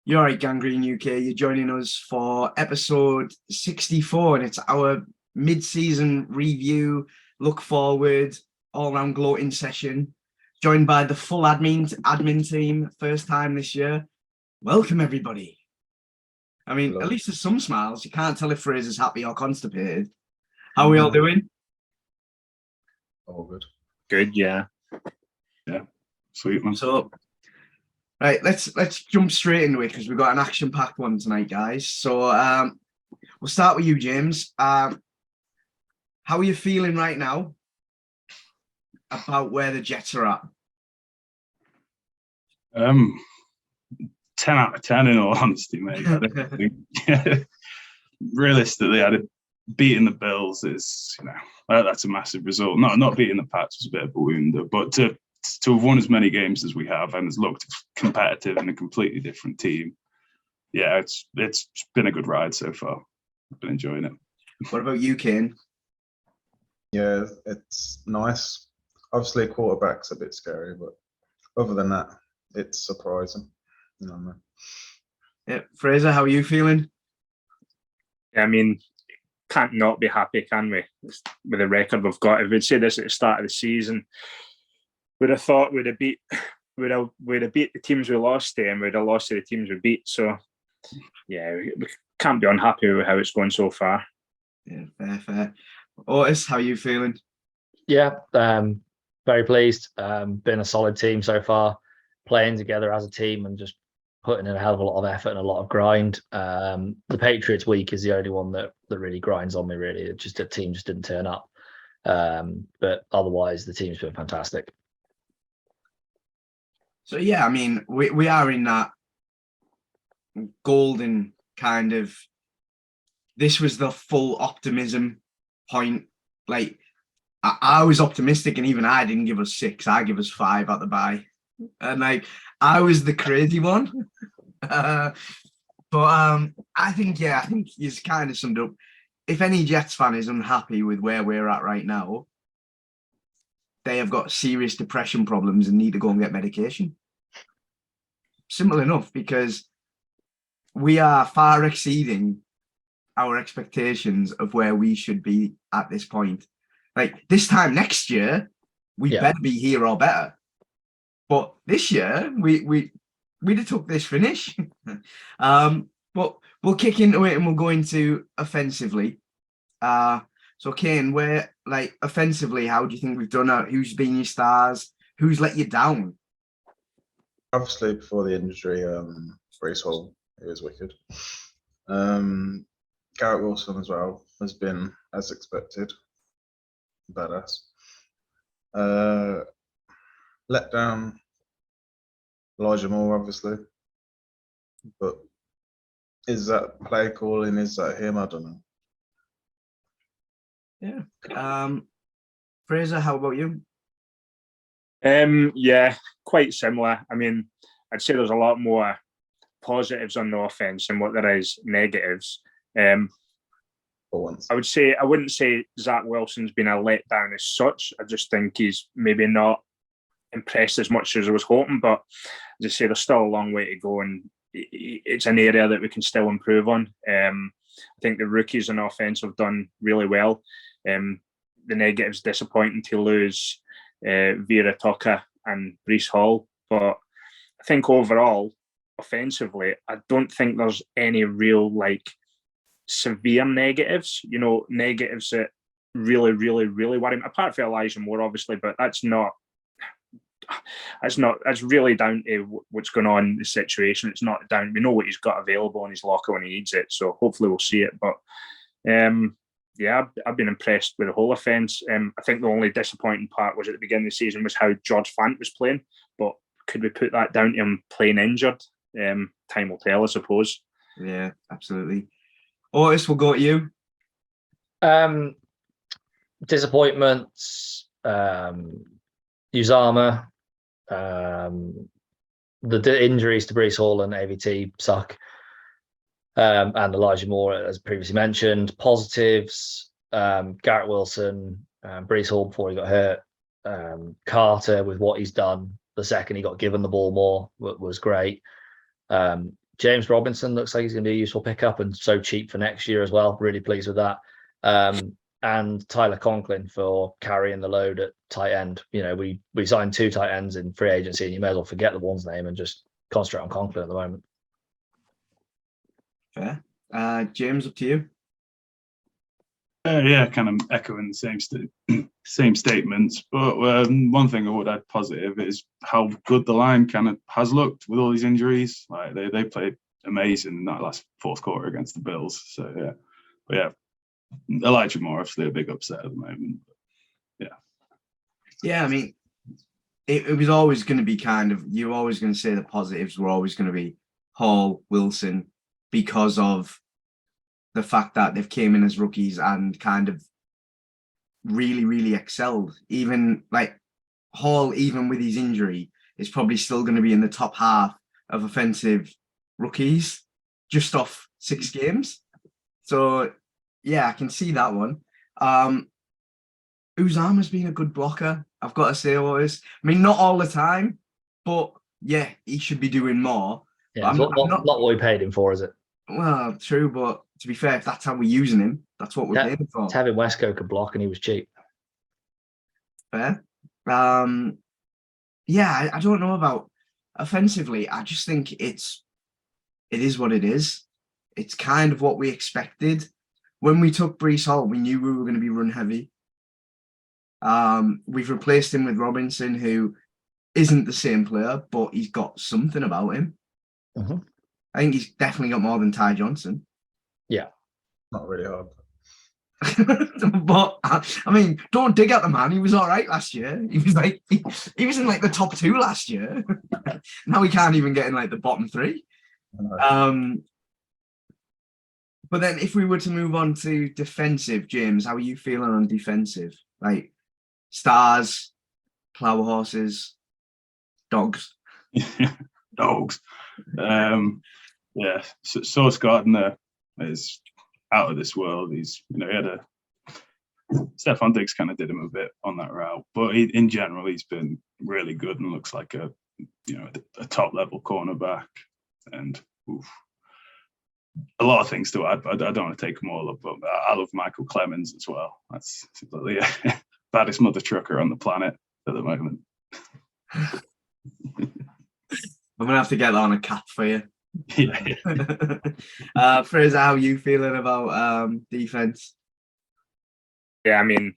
You're right, Gangrene UK. You're joining us for episode 64, and it's our mid-season review, look forward, all-round gloating session. Joined by the full admin team, first time this year. Welcome, everybody. I mean, Hello. at least there's some smiles. You can't tell if Fraser's happy or constipated. How are we all doing? All good. Good, yeah. Sweet one. So, right, let's jump straight into it because we've got an action-packed one tonight, guys. So we'll start with you, James. How are you feeling right now about where the Jets are at? 10 out of 10 in all honesty, mate. I don't think, realistically, beating the Bills is, that's a massive result. Not beating the Pats was a bit of a wound, but to have won as many games as we have and has looked competitive in a completely different team, yeah, it's been a good ride so far. I've been enjoying it. What about you, Kane? Yeah, it's nice. Obviously, quarterback's a bit scary, but other than that, it's surprising. Yeah, Fraser, how are you feeling? Yeah, I mean, can't not be happy, can we? With the record we've got. If we'd say this at the start of the season, we'd have thought we'd have beat the teams we lost to, and we'd have lost to the teams we beat. So, yeah, we can't be unhappy with how it's going so far. Yeah, fair. Otis, how are you feeling? Yeah, very pleased. Been a solid team so far, playing together as a team and just putting in a hell of a lot of effort and a lot of grind. The Patriots week is the only one that really grinds on me, really. The team just didn't turn up. But otherwise, the team's been fantastic. So, yeah, I mean, we are in that golden kind of, this was the full optimism point. Like, I was optimistic, and even I didn't give us 6. I give us 5 at the bye. And, like, I was the crazy one. But I think he's kind of summed up. If any Jets fan is unhappy with where we're at right now, they have got serious depression problems and need to go and get medication. Simple enough, because we are far exceeding our expectations of where we should be at this point. Like, this time next year, we better be here or better. But this year, we'd have took this finish. But we'll kick into it and we'll go into offensively. So, Kane, offensively, how do you think we've done it? Who's been your stars? Who's let you down? Obviously, before the injury, Brees Hall, it was wicked. Garrett Wilson as well has been, as expected, badass. Let down Elijah Moore, obviously. But is that play calling? Is that him? I don't know. Yeah. Fraser, how about you? Yeah, quite similar. I mean, I'd say there's a lot more positives on the offense than what there is negatives. For once. I wouldn't say Zach Wilson's been a letdown as such. I just think he's maybe not impressed as much as I was hoping, but as I say, there's still a long way to go, and it's an area that we can still improve on. I think the rookies on offense have done really well. The negatives, disappointing to lose Vera Tucker and Brees Hall, but I think overall, offensively, I don't think there's any real severe negatives. Negatives that really, really, really worry me. Apart from Elijah Moore, obviously, but that's really down to what's going on in the situation. It's not down. We know what he's got available in his locker when he needs it, so hopefully we'll see it. But I've been impressed with the whole offense. I think the only disappointing part was at the beginning of the season was how George Fant was playing. But could we put that down to him playing injured? Time will tell, I suppose. Yeah, absolutely. Otis, we'll go to you. Disappointments. Uzama. The injuries to Brees Hall and AVT suck. And Elijah Moore, as previously mentioned. Positives, Garrett Wilson, Brees Hall before he got hurt, Carter with what he's done the second he got given the ball more was great. James Robinson looks like he's going to be a useful pickup and so cheap for next year as well. Really pleased with that. And Tyler Conklin for carrying the load at tight end. You know, we signed 2 tight ends in free agency, and you may as well forget the one's name and just concentrate on Conklin at the moment. Fair. James, up to you. Yeah, kind of echoing the same statements. But one thing I would add positive is how good the line kind of has looked with all these injuries. Like they played amazing in that last fourth quarter against the Bills. So yeah, but yeah, Elijah Moore obviously a big upset at the moment. Yeah, I mean, it was always going to be you're always going to say the positives were always going to be Hall, Wilson, because of the fact that they've came in as rookies and kind of really, really excelled. Even like Hall, even with his injury, is probably still going to be in the top half of offensive rookies just off 6 games. So yeah, I can see that one. Uzama's been a good blocker, I've got to say, always. I mean, not all the time, but yeah, he should be doing more. Yeah, it's not what we paid him for, is it? Well, true, but to be fair, if that's how we're using him, that's what we're paying him for. Tevin Westco could block and he was cheap. Fair. Yeah, I don't know about offensively. I just think it is what it is. It's kind of what we expected. When we took Breece Hall, we knew we were going to be run heavy. We've replaced him with Robinson, who isn't the same player, but he's got something about him. Mm-hmm. I think he's definitely got more than Ty Johnson. Yeah. Not really hard. But I mean, don't dig at the man. He was all right last year. He was like he was in like the top 2 last year. Now he can't even get in like the bottom 3. But then if we were to move on to defensive, James, how are you feeling on defensive? Like stars, plough horses, dogs. Dogs. Yeah, Sauce Gardner is out of this world. He's, he had Stephon Diggs kind of did him a bit on that route, but in general, he's been really good and looks like a top level cornerback. And a lot of things to add, but I don't want to take them all up. But I love Michael Clemens as well. That's the baddest mother trucker on the planet at the moment. I'm gonna have to get that on a cap for you. Yeah. Fraser, how are you feeling about defense? Yeah, I mean,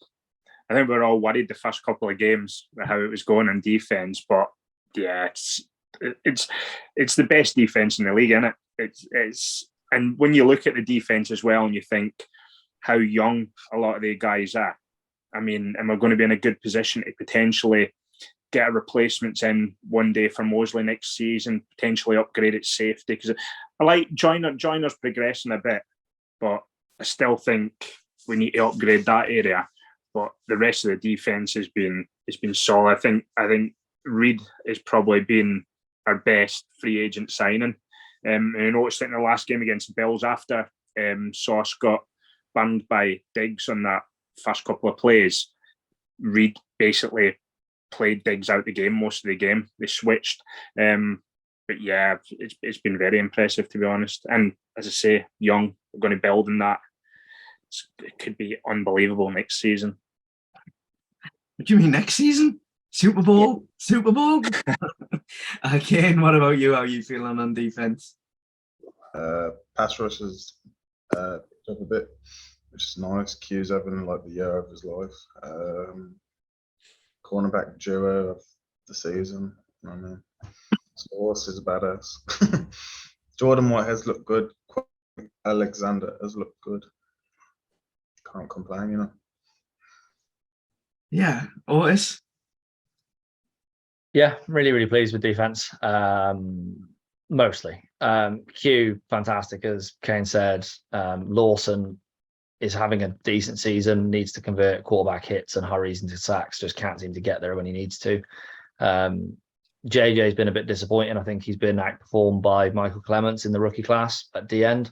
I think we're all worried the first couple of games how it was going on defense, but yeah, it's the best defense in the league, isn't it? It's and when you look at the defense as well, and you think how young a lot of the guys are, I mean, and we're going to be in a good position to potentially get a replacements in one day for Mosley next season, potentially upgrade its safety, because I like Joyner's progressing a bit, but I still think we need to upgrade that area. But the rest of the defense has been solid. I think Reed has probably been our best free agent signing. And I noticed it in the last game against the Bills after Sauce got banned by Diggs on that first couple of plays. Reed basically played Diggs out the game most of the game. They switched. But yeah, it's been very impressive, to be honest. And as I say, young, we're going to build on that. It could be unbelievable next season. What do you mean next season? Super Bowl? Yeah. Super Bowl? Kane, what about you? How are you feeling on defense? Pass rush is up a bit, which is nice. Q's having like the year of his life. Cornerback duo of the season. I mean, Sauce is a badass. Jordan White has looked good. Alexander has looked good. Can't complain, Yeah, Otis. Yeah, really, really pleased with defense. Mostly. Q, fantastic, as Kane said. Lawson is having a decent season, needs to convert quarterback hits and hurries into sacks, just can't seem to get there when he needs to. JJ's been a bit disappointing. I think he's been outperformed by Michael Clements in the rookie class at the end.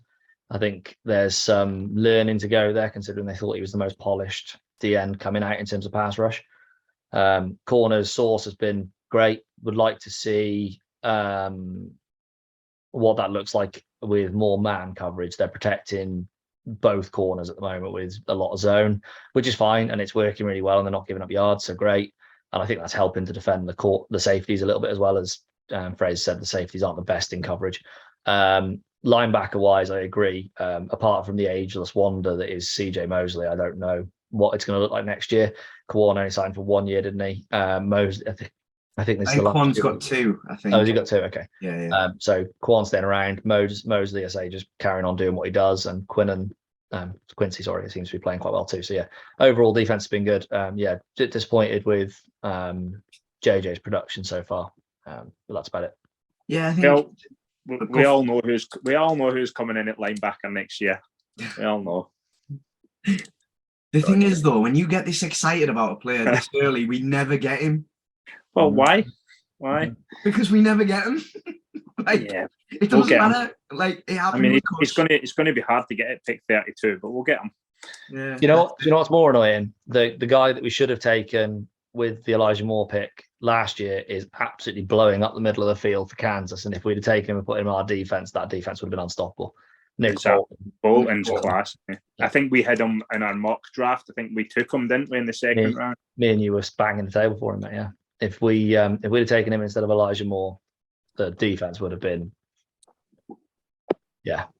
I think there's some learning to go there, considering they thought he was the most polished DN coming out in terms of pass rush. Corners, Sauce has been great. Would like to see what that looks like with more man coverage. They're protecting both corners at the moment with a lot of zone, which is fine, and it's working really well, and they're not giving up yards, so great. And I think that's helping to defend the safeties a little bit, as well. As Fraser said, the safeties aren't the best in coverage. Linebacker wise, I agree. Apart from the ageless wonder that is CJ Mosley, I don't know what it's going to look like next year. Kawan only signed for 1 year, didn't he? Mosley, I think this is the last. Quan's got 2, I think. Oh, has he got 2? Okay. Yeah. So Quan's staying around. Mosley, I say, just carrying on doing what he does, and Quincy, sorry, seems to be playing quite well too. So yeah, overall defense has been good. Yeah, disappointed with JJ's production so far, but that's about it. Yeah, I think we all know who's coming in at linebacker next year. We all know. The thing is, though, when you get this excited about a player this early, we never get him. Well, why? Because we never get him. It doesn't matter. Like, it happened. I mean, it's going to be hard to get at pick 32, but we'll get him. Yeah. You know what's more annoying? The guy that we should have taken with the Elijah Moore pick last year is absolutely blowing up the middle of the field for Kansas. And if we'd have taken him and put him in our defense, that defense would have been unstoppable. Nick Bolton's class. I think we had him in our mock draft. I think we took him, didn't we, in the second round? Me and you were banging the table for him, mate. Yeah. If we'd have taken him instead of Elijah Moore, the defense would have been,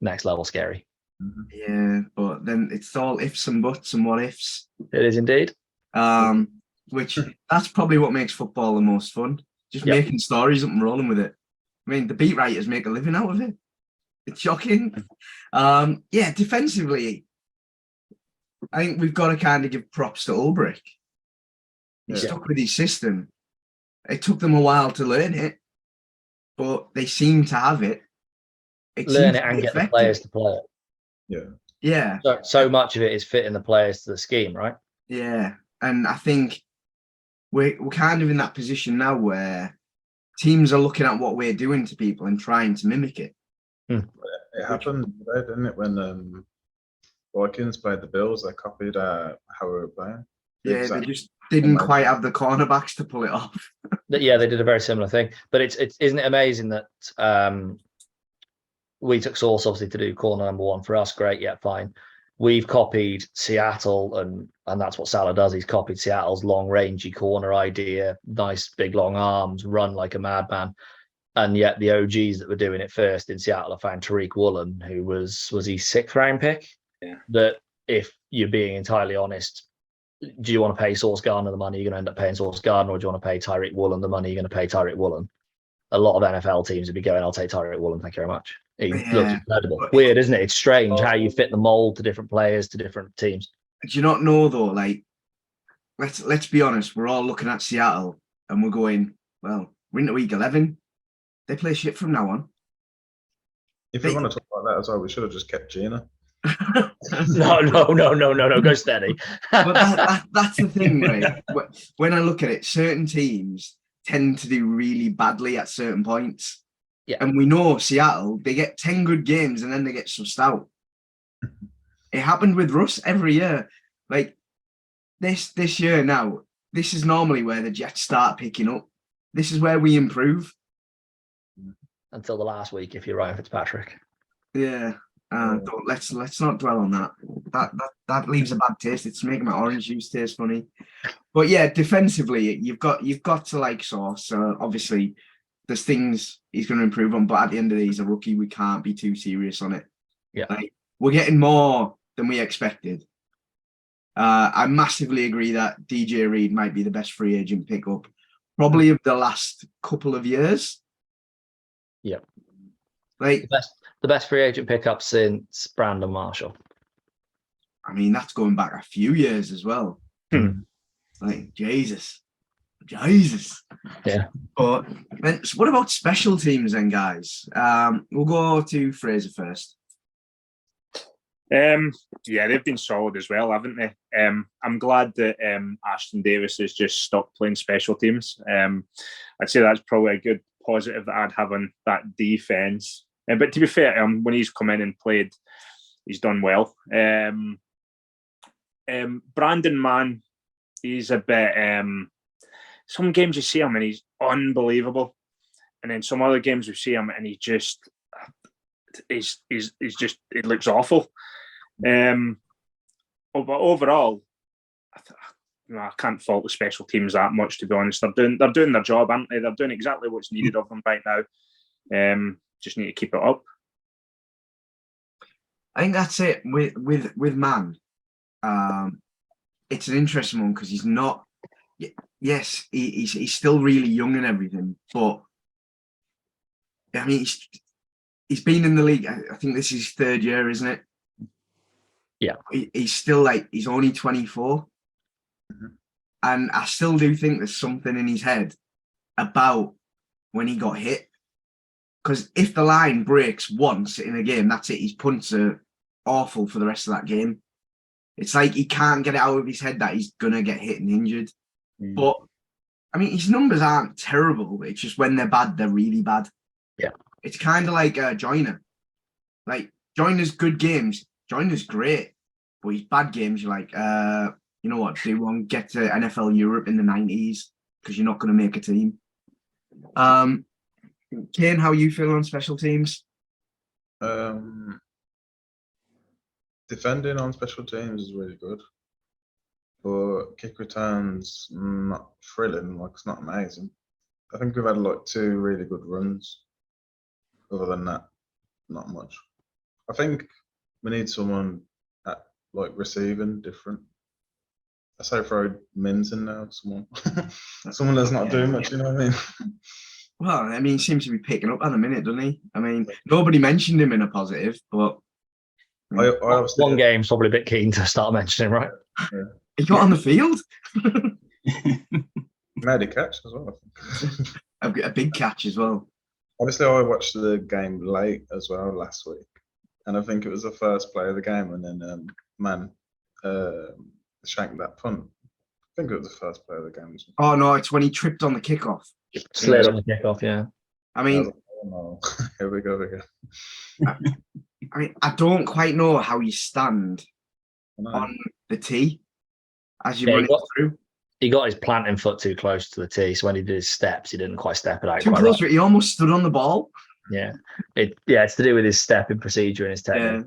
next level scary. Yeah, but then it's all ifs and buts and what ifs. It is indeed. Which that's probably what makes football the most fun. Just making stories up and rolling with it. I mean, the beat writers make a living out of it. It's shocking. Defensively, I think we've got to kind of give props to Ulbrich. He stuck with his system. It took them a while to learn it, but they seem to have it. Learn it and get the players to play it. Yeah. So much of it is fitting the players to the scheme, right? Yeah. And I think we're kind of in that position now where teams are looking at what we're doing to people and trying to mimic it. It happened, didn't it, when Vikings played the Bills? They copied how we were playing. Yeah, exactly. They just didn't quite have the cornerbacks to pull it off. Yeah, they did a very similar thing. But it's isn't it amazing that we took Sauce obviously to do corner number 1 for us? Great, yeah, fine. We've copied Seattle, and that's what Salah does. He's copied Seattle's long rangey corner idea, nice big long arms, run like a madman. And yet the OGs that were doing it first in Seattle have found Tariq Woolen, who was he 6th round pick? Yeah. That, if you're being entirely honest, do you want to pay Sauce Gardner the money you're going to end up paying Sauce Gardner, or do you want to pay Tariq Woolen the money you're going to pay Tariq Woolen? A lot of NFL teams would be going, I'll take Tariq Woolen, thank you very much. He looks incredible. Weird, isn't it? It's strange how you fit the mold to different players, to different teams. Do you not know, though, like, let's be honest, we're all looking at Seattle and we're going, well, we're into week 11. They play shit from now on. If you want to talk about that as well, we should have just kept Gina. No, go steady. But that's the thing, right? When I look at it, certain teams tend to do really badly at certain points. Yeah. And we know Seattle, they get 10 good games and then they get sussed out. It happened with Russ every year. Like this year now, this is normally where the Jets start picking up. This is where we improve. Until the last week, if you're Ryan Fitzpatrick. Yeah. Let's not dwell on that. That leaves a bad taste. It's making my orange juice taste funny. But yeah, defensively, you've got to like Sauce. Obviously, there's things he's going to improve on, but at the end of the day, he's a rookie. We can't be too serious on it. Yeah, like, we're getting more than we expected. I massively agree that DJ Reed might be the best free agent pickup, probably of the last couple of years. Yeah, like the best free agent pickup since Brandon Marshall. I mean, that's going back a few years as well. Like Jesus. Yeah. But what about special teams then, guys? We'll go to Fraser first. Yeah, they've been solid as well, haven't they? I'm glad that Ashton Davis has just stopped playing special teams. I'd say that's probably a good positive that I'd have on that defense. But to be fair, when he's come in and played, he's done well. Brandon Mann, he's a bit. Some games you see him and he's unbelievable, and then some other games we see him and he just he's just, it looks awful. But overall, I can't fault the special teams that much, to be honest. They're doing their job, aren't they? They're doing exactly what's needed of them right now. Just need to keep it up. I think that's it with Man. It's an interesting one because he's not. Yes, he's still really young and everything, but I mean, he's been in the league. I think this is his third year, isn't it? Yeah. He's still like, he's only 24. Mhm. And I still do think there's something in his head about when he got hit. Because if the line breaks once in a game, that's it. His punts are awful for the rest of that game. It's like he can't get it out of his head that he's going to get hit and injured. But, I mean, his numbers aren't terrible. It's just when they're bad, they're really bad. Yeah. It's kind of like Joyner. Like, Joyner's good games. Joyner's great. But his bad games, you're like, you know what, do one, get to NFL Europe in the 90s because you're not going to make a team. Kane, how are you feeling on special teams? Defending on special teams is really good, but kick returns not thrilling. Like, it's not amazing. I think we've had like 2 really good runs. Other than that, not much. I think we need someone at like receiving different. I say throw Mins in now. Someone that's not doing much. You know what I mean? Well, I mean, he seems to be picking up at the minute, doesn't he? I mean, nobody mentioned him in a positive, but I obviously One game's probably a bit keen to start mentioning, right? he got on the field. made a catch as well. I think. A big catch as well. Obviously, I watched the game late as well last week, and I think it was the first play of the game, and then Man shanked that punt. I think it was the first play of the game. Oh no, it's when he tripped on the kickoff. Slid on the kickoff, yeah. I I mean, was like, oh, no. Here we go again. I don't quite know how you stand I know. on the tee as you Yeah, run he got- it through. He got his planting foot too close to the tee, so when he did his steps, he didn't quite step it out Too quite close, right. he almost stood on the ball. Yeah, it's to do with his stepping procedure and his technique.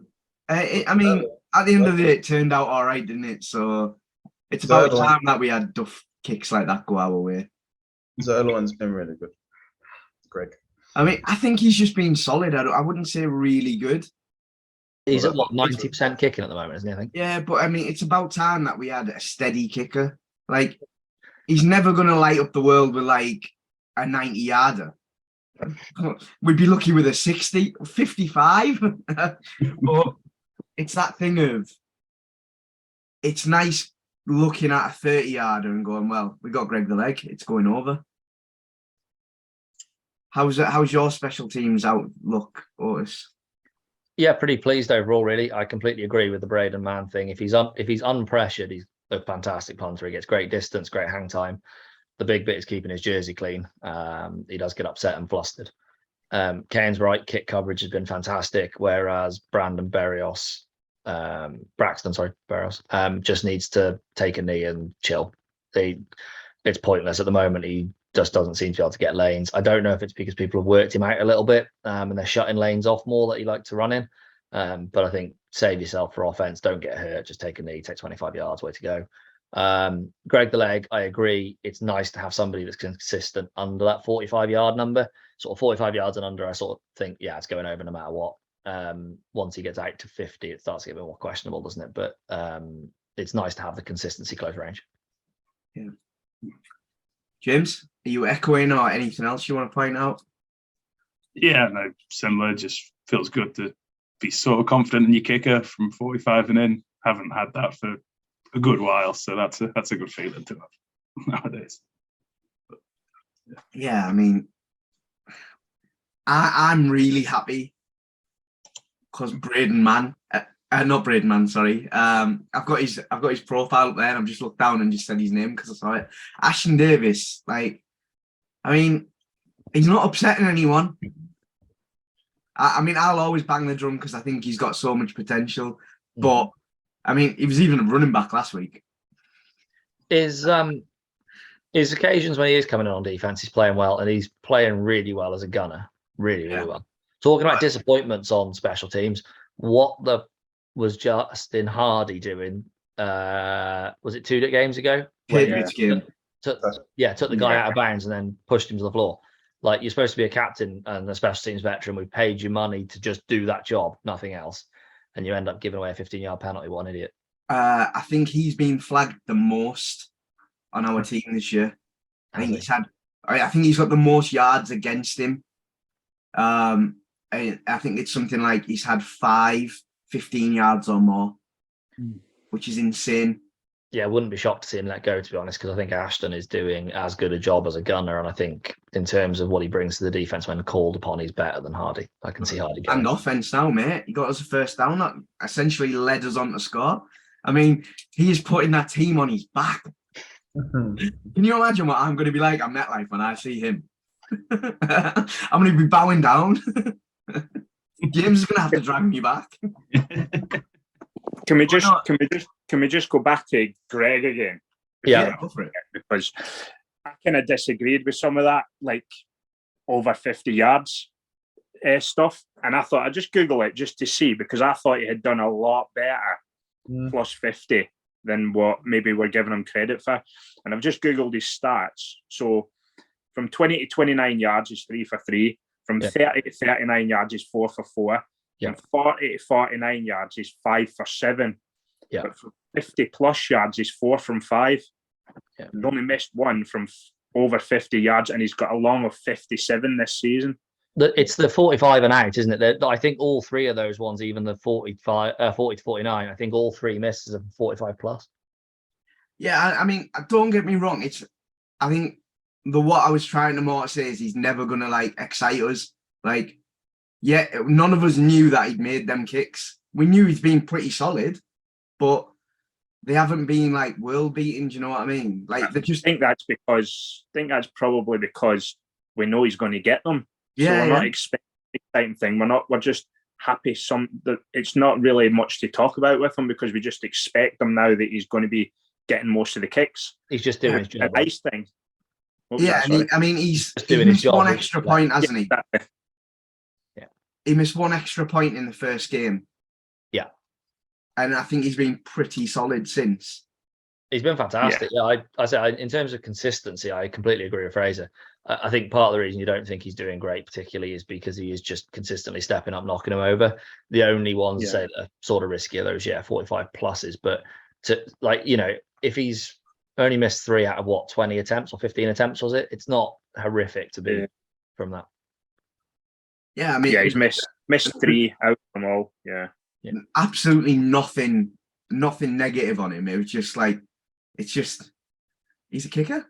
I mean, at the end of the day, it turned out all right, didn't it? So it's about time that we had duff kicks like that go our way. Zerloin's been really good. Greg. I mean, I think he's just been solid. I wouldn't say really good. He's Well, at what 90% kicking at the moment, isn't he? I think. Yeah, but I mean, it's about time that we had a steady kicker. Like, he's never going to light up the world with like a 90-yarder. We'd be lucky with a 60, 55. But it's that thing of, it's nice looking at a 30-yarder and going, well, we got Greg the Leg. It's going over. How's your special teams outlook, Otis? Yeah, pretty pleased overall. Really, I completely agree with the Braden Man thing. If he's unpressured, he's a fantastic punter. He gets great distance, great hang time. The big bit is keeping his jersey clean. He does get upset and flustered. Kane's right, kick coverage has been fantastic, whereas Braxton Berrios, just needs to take a knee and chill. It's pointless at the moment. He just doesn't seem to be able to get lanes. I don't know if it's because people have worked him out a little bit and they're shutting lanes off more that he likes to run in. But I think save yourself for offense. Don't get hurt. Just take a knee, take 25 yards, way to go. Greg the Leg, I agree. It's nice to have somebody that's consistent under that 45-yard number. Sort of 45 yards and under, I sort of think, yeah, it's going over no matter what. Once he gets out to 50, it starts to get a bit more questionable, doesn't it? But it's nice to have the consistency close range. Yeah. James, are you echoing or anything else you want to point out? Yeah, no, similar. Just feels good to be sort of confident in your kicker from 45 and in. Haven't had that for a good while, so that's a good feeling to have nowadays. But, yeah, I mean, I'm really happy because Braden Man, not Braden Man, sorry. I've got his profile up there, and I've just looked down and just said his name because I saw it. Ashton Davis, like, I mean, he's not upsetting anyone. I mean, I'll always bang the drum because I think he's got so much potential. But I mean, he was even a running back last week. His occasions when he is coming in on defense, he's playing well, and he's playing really well as a gunner. Really well. Talking about disappointments on special teams, what the was Justin Hardy doing? Was it 2 games ago? Patriots game. Took the guy out of bounds and then pushed him to the floor. Like, you're supposed to be a captain and a special teams veteran. We've paid you money to just do that job, nothing else. And you end up giving away a 15-yard penalty. What an idiot. I think he's been flagged the most on our team this year. I think he's got the most yards against him. I think it's something like he's had 5 15 yards or more, which is insane. Yeah, I wouldn't be shocked to see him let go, to be honest, because I think Ashton is doing as good a job as a gunner. And I think in terms of what he brings to the defense when called upon, he's better than Hardy. I can see Hardy going. And offense now, mate. He got us a first down that essentially led us on to score. I mean, he's putting that team on his back. Can you imagine what I'm going to be like on MetLife when I see him? I'm going to be bowing down. James is going to have to drag me back. Can we just go back to Greg again? Yeah, go for it. Because I kind of disagreed with some of that, like over 50 yards stuff. And I thought I'd just Google it just to see, because I thought he had done a lot better plus 50 than what maybe we're giving him credit for. And I've just Googled his stats. So from 20 to 29 yards, he's 3 for 3. From 30 to 39 yards, he's 4 for 4. Yeah. From 40 to 49 yards, he's 5 for 7. Yeah. But from 50 plus yards, he's 4 from 5. Yeah. He's only missed one from over 50 yards, and he's got a long of 57 this season. It's the 45 and out, isn't it? I think all 3 of those ones, even the 40 to 49, I think all 3 misses are 45 plus. Yeah, I mean, don't get me wrong. I think what I was trying to more say is he's never going to like excite us. Like, yeah, none of us knew that he'd made them kicks. We knew he's been pretty solid, but they haven't been like world beating. Do you know what I mean? Like, they just think that's probably because we know he's going to get them. Yeah, so we're not expecting the exciting thing. We're just happy. It's not really much to talk about with him because we just expect him now that he's going to be getting most of the kicks. He's just doing his job. A nice thing. Yeah, he's doing his job. One extra point, hasn't he? Exactly. Yeah, he missed 1 extra point in the first game. Yeah, and I think he's been pretty solid since. He's been fantastic. Yeah, I say in terms of consistency, I completely agree with Fraser. I think part of the reason you don't think he's doing great, particularly, is because he is just consistently stepping up, knocking him over. The only ones say that are sort of risky are those 45 pluses. But to if he's only missed 3 out of 20 attempts or 15 attempts, was it? It's not horrific to be from that. Yeah, I mean, he's missed 3 out of them all. Yeah. Absolutely nothing negative on him. It was just like, he's a kicker.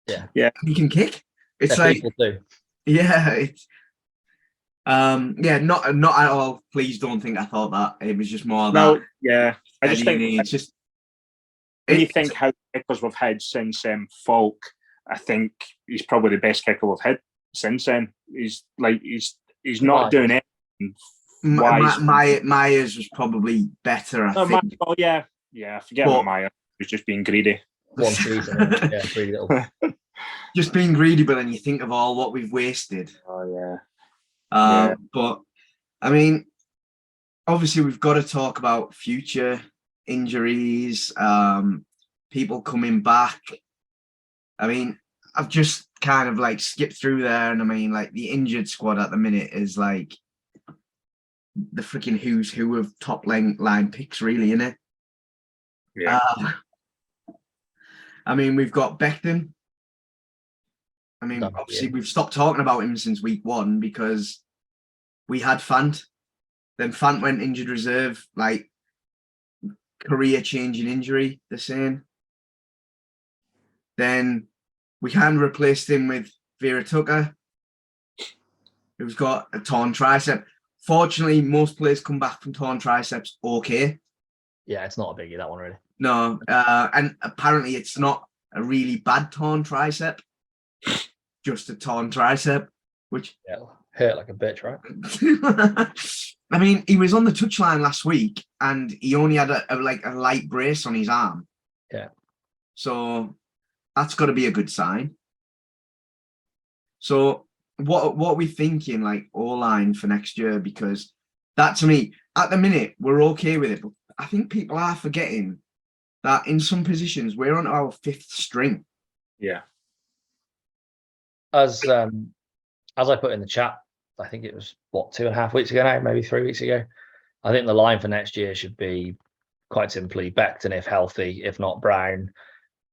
Yeah, he can kick. It's like people do. Yeah, it's not at all. Please don't think I thought that. It was just more that. Yeah, I just think it's just. When you think how kickers we've had since Falk, I think he's probably the best kicker we've had since then. He's not doing anything. Myers was probably better. I think. I forget about Myers. He was just being greedy. One season, pretty little. Just being greedy, but then you think of all what we've wasted. Oh yeah. But I mean, obviously we've got to talk about future injuries, people coming back. I mean, I've just kind of like skipped through there, and I mean, like the injured squad at the minute is like the freaking who's who of top line picks, really, innit? Yeah. I mean, we've got Beckham. I mean, obviously we've stopped talking about him since week 1 because we had Fant. Then Fant went injured reserve, like career-changing injury, they're saying. Then we kind of replaced him with Vera Tucker, who's got a torn tricep. Fortunately, most players come back from torn triceps okay. Yeah, it's not a biggie, that one, really. No, and apparently it's not a really bad torn tricep, just a torn tricep, which hurt like a bitch, right? I mean, he was on the touchline last week, and he only had a light brace on his arm. Yeah. So that's got to be a good sign. So what are we thinking, like, O-line for next year? Because that, to me, at the minute, we're okay with it. But I think people are forgetting that in some positions, we're on our 5th string. Yeah. As I put in the chat, I think it was 2.5 weeks ago now, maybe 3 weeks ago. I think the line for next year should be quite simply Becton if healthy, if not Brown,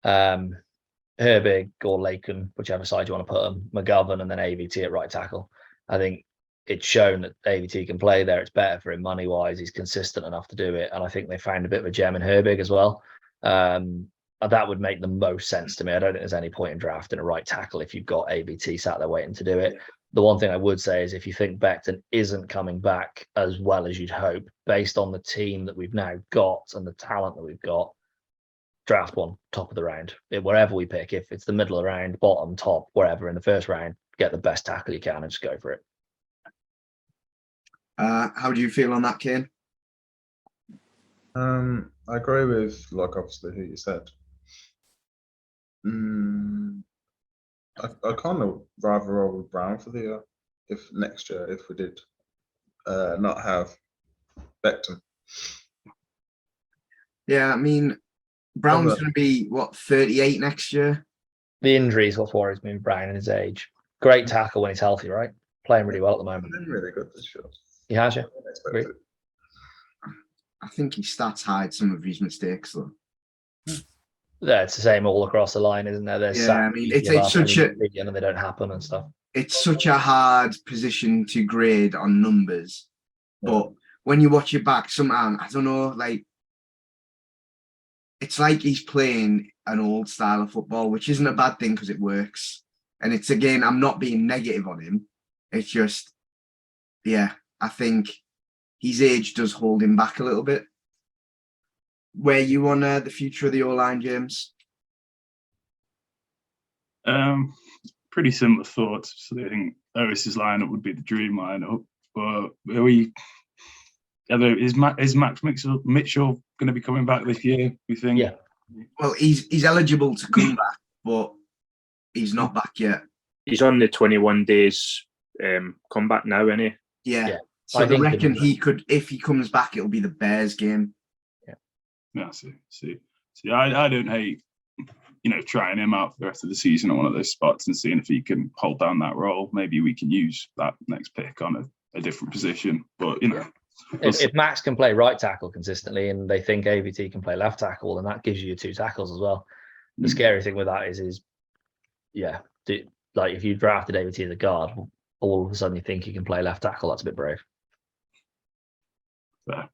Herbig or Laken, whichever side you want to put them, McGovern, and then AVT at right tackle. I think it's shown that AVT can play there. It's better for him money wise. He's consistent enough to do it, and I think they found a bit of a gem in Herbig as well. That would make the most sense to me. I don't think there's any point in drafting a right tackle if you've got AVT sat there waiting to do it. The one thing I would say is if you think Becton isn't coming back as well as you'd hope, based on the team that we've now got and the talent that we've got, draft one, top of the round. Wherever we pick, if it's the middle of the round, bottom, top, wherever in the first round, get the best tackle you can and just go for it. How do you feel on that, Kane? I agree with, like, obviously who you said. I kind of rather roll with Brown for the year, if next year, if we did not have Becton. Yeah, I mean, Brown's going to be, 38 next year? The injury is what worries me with Brown and his age. Great tackle when he's healthy, right? Playing really well at the moment. Been really good this year. He has, yeah. Unexpected. Great. I think his stats hide some of his mistakes, though. Yeah, it's the same all across the line, isn't there? There's Yeah, I mean, it's such a, and they don't happen and stuff. it's such a hard position to grade on numbers. But when you watch it back, sometimes, I don't know, like, it's like he's playing an old style of football, which isn't a bad thing because it works. And it's, again, I'm not being negative on him. It's just, yeah, I think his age does hold him back a little bit. Where you on the future of the O-line, James? Pretty similar thoughts. So I think Oris's lineup would be the dream lineup. But is Max Mitchell going to be coming back this year, we think? Yeah. Well, he's eligible to come back, but he's not back yet. He's on the 21 days comeback now, isn't he? Yeah. So I I think reckon he could, if he comes back, it'll be the Bears game. Yeah, see, I don't hate, trying him out for the rest of the season at one of those spots and seeing if he can hold down that role. Maybe we can use that next pick on a different position. But if Max can play right tackle consistently and they think AVT can play left tackle, then that gives you 2 tackles as well. The scary thing with that is like if you drafted AVT as a guard, all of a sudden you think you can play left tackle. That's a bit brave. Fair.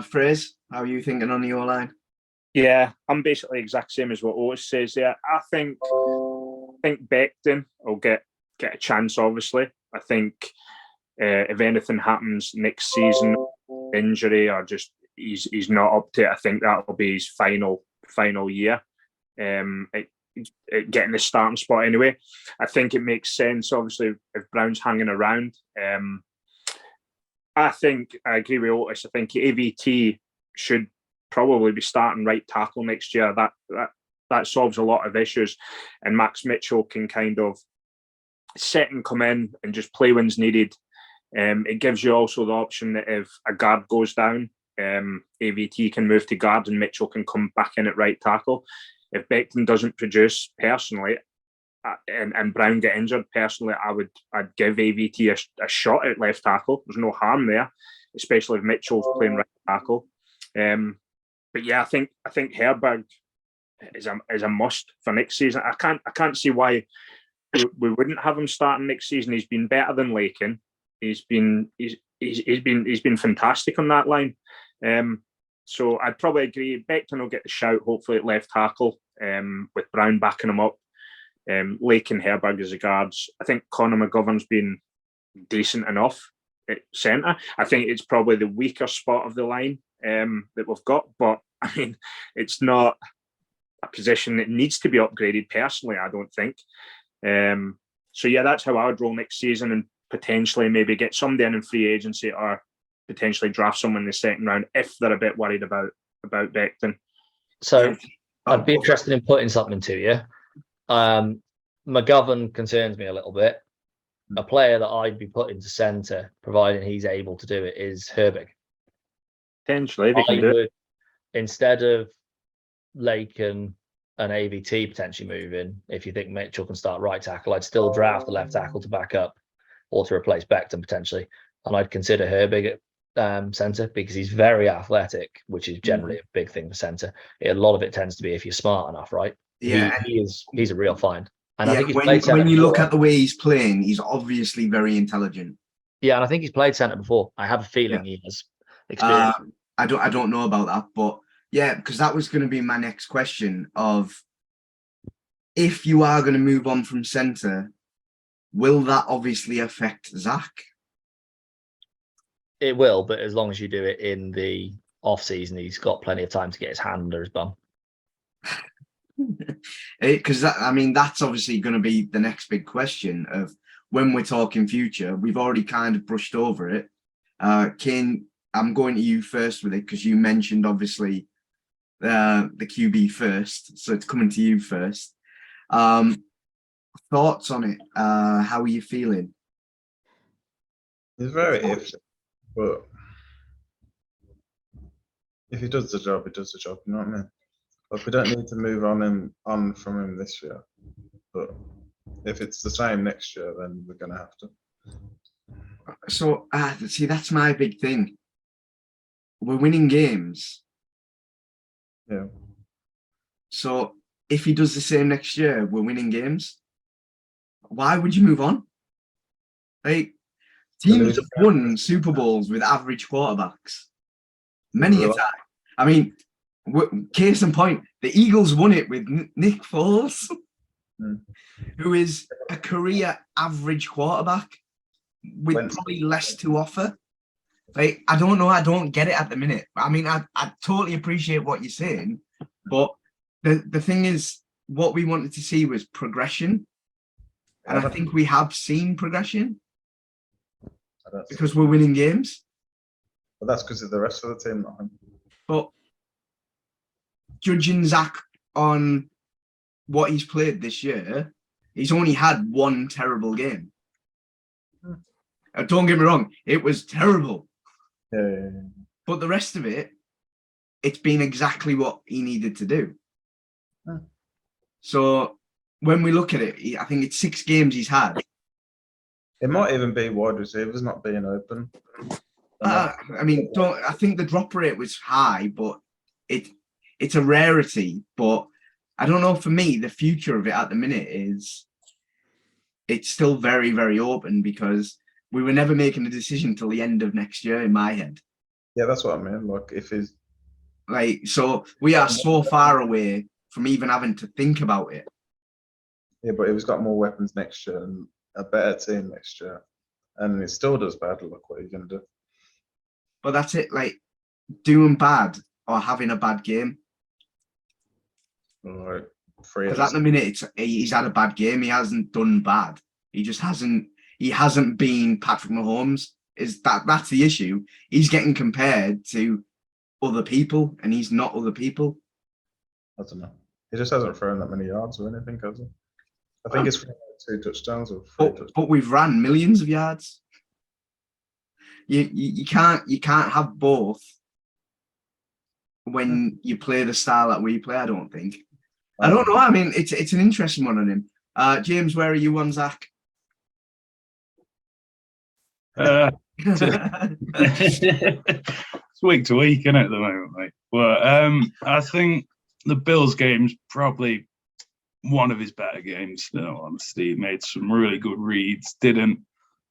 Fraser, how are you thinking on the O-line? Yeah, I'm basically exact same as what Otis says there. I think Becton will get a chance, obviously. I think if anything happens next season, injury or just he's not up to it, I think that will be his final year. Getting the starting spot anyway. I think it makes sense, obviously, if Brown's hanging around. I think I agree with Otis. I think AVT should probably be starting right tackle next year. That solves a lot of issues, and Max Mitchell can kind of sit and come in and just play when's needed. It gives you also the option that if a guard goes down, AVT can move to guard and Mitchell can come back in at right tackle. If Becton doesn't produce, personally, and Brown get injured, personally, I'd give AVT a shot at left tackle. There's no harm there, especially if Mitchell's playing right tackle. But yeah, I think Herbig is a must for next season. I can't see why we wouldn't have him starting next season. He's been better than Laken. He's been fantastic on that line. So I'd probably agree. Becton will get the shout, hopefully at left tackle, with Brown backing him up. Laken, Herbig as the guards. I think Conor McGovern's been decent enough at centre. I think it's probably the weaker spot of the line that we've got, but I mean, it's not a position that needs to be upgraded personally, I don't think. So yeah, that's how I would roll next season, and potentially maybe get somebody in free agency or potentially draft someone in the second round if they're a bit worried about Becton. So I'd be interested in putting something to you. McGovern concerns me a little bit. A player that I'd be putting to centre, providing he's able to do it, is Herbig. Potentially, if he I can do it. would, instead of Laken and AVT potentially moving, if you think Mitchell can start right tackle, I'd still draft the left tackle to back up or to replace Beckham potentially. And I'd consider Herbig at centre because he's very athletic, which is generally a big thing for centre. A lot of it tends to be if you're smart enough, right? Yeah. He's a real find. And I Yeah, think he's played centre when you look before. at the way he's playing, he's obviously very intelligent. Yeah, and I think he's played centre before. I have a feeling he has experience. I don't know about that, but yeah, because that was going to be my next question of if you are going to move on from centre, will that obviously affect Zach? It will, but as long as you do it in the off season, he's got plenty of time to get his hand under his bum. Because that's obviously going to be the next big question of when we're talking future. We've already kind of brushed over it. Kane, I'm going to you first with it because you mentioned obviously the QB first, so it's coming to you first. Thoughts on it? How are you feeling? He's very iffy, but if he does the job, he does the job. You know what I mean? Like, we don't need to move on from him this year, but if it's the same next year, then we're gonna have to. So see, that's my big thing. We're winning games. Yeah. So if he does the same next year, we're winning games. Why would you move on? Like, teams have won Super Bowls with average quarterbacks many a time. I mean, case in point, the Eagles won it with Nick Foles, who is a career average quarterback with probably less to offer. Like, I don't know. I don't get it at the minute. I mean, I totally appreciate what you're saying, but the thing is, what we wanted to see was progression. And I think we have seen progression because we're winning games. But that's because of the rest of the team, not him. But judging Zach on what he's played this year, he's only had one terrible game. Don't get me wrong, it was terrible. Yeah. But the rest of it, it's been exactly what he needed to do. So when we look at it, I think it's 6 games he's had. It might even be wide receivers not being open. I think the drop rate was high, but it's a rarity. But I don't know, for me, the future of it at the minute is it's still very, very open because we were never making a decision till the end of next year in my head. Yeah, that's what I mean. Like, if he's so we are so far away from even having to think about it. Yeah, but he's got more weapons next year and a better team next year, and it still does bad. Look, what are you gonna do? But that's it. Like, doing bad or having a bad game. All right, because at the minute he's had a bad game. He hasn't done bad. He just hasn't. He hasn't been Patrick Mahomes. That's the issue? He's getting compared to other people, and he's not other people. I don't know. He just hasn't thrown that many yards or anything, has he? I think it's 2 touchdowns or 3 touchdowns. But we've ran millions of yards. You can't have both when you play the style that we play. I don't think. I don't know. I mean, it's an interesting one on him. James, where are you on Zach? It's week to week, isn't it, at the moment, mate? But I think the Bills game's probably one of his better games, in all honesty. He made some really good reads, didn't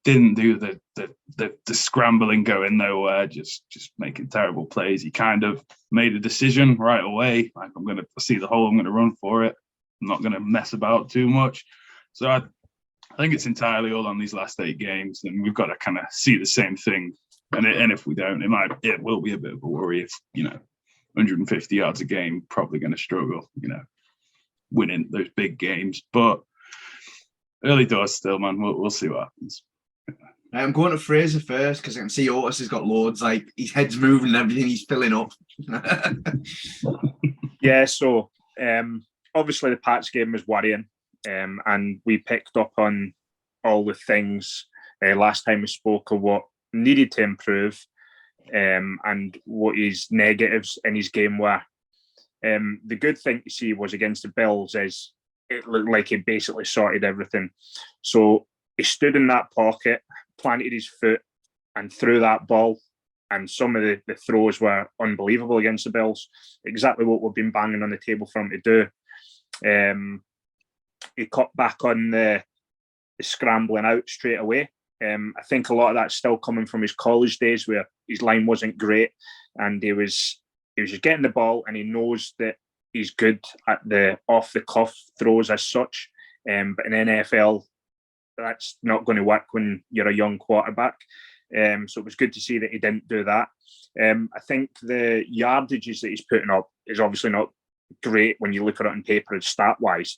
do the scrambling going nowhere, just making terrible plays. He kind of made a decision right away, like, I'm gonna see the hole, I'm gonna run for it. I'm not gonna mess about too much. So I think it's entirely all on these last 8 games, and we've got to kind of see the same thing. And if we don't, it will be a bit of a worry. If 150 yards a game, probably going to struggle, winning those big games. But early doors still, man. We'll see what happens. I'm going to Fraser first because I can see Otis has got loads. Like, his head's moving and everything. He's filling up. Yeah. So obviously the Pats game was worrying. and we picked up on all the things last time we spoke of what needed to improve and what his negatives in his game were. The good thing to see was against the Bills is it looked like he basically sorted everything. So he stood in that pocket, planted his foot, and threw that ball. And some of the throws were unbelievable against the Bills. Exactly what we've been banging on the table for him to do. He cut back on the scrambling out straight away. I think a lot of that's still coming from his college days where his line wasn't great and he was just getting the ball and he knows that he's good at the off the cuff throws as such. But in NFL, that's not going to work when you're a young quarterback. So it was good to see that he didn't do that. I think the yardages that he's putting up is obviously not great when you look at it on paper and stat-wise.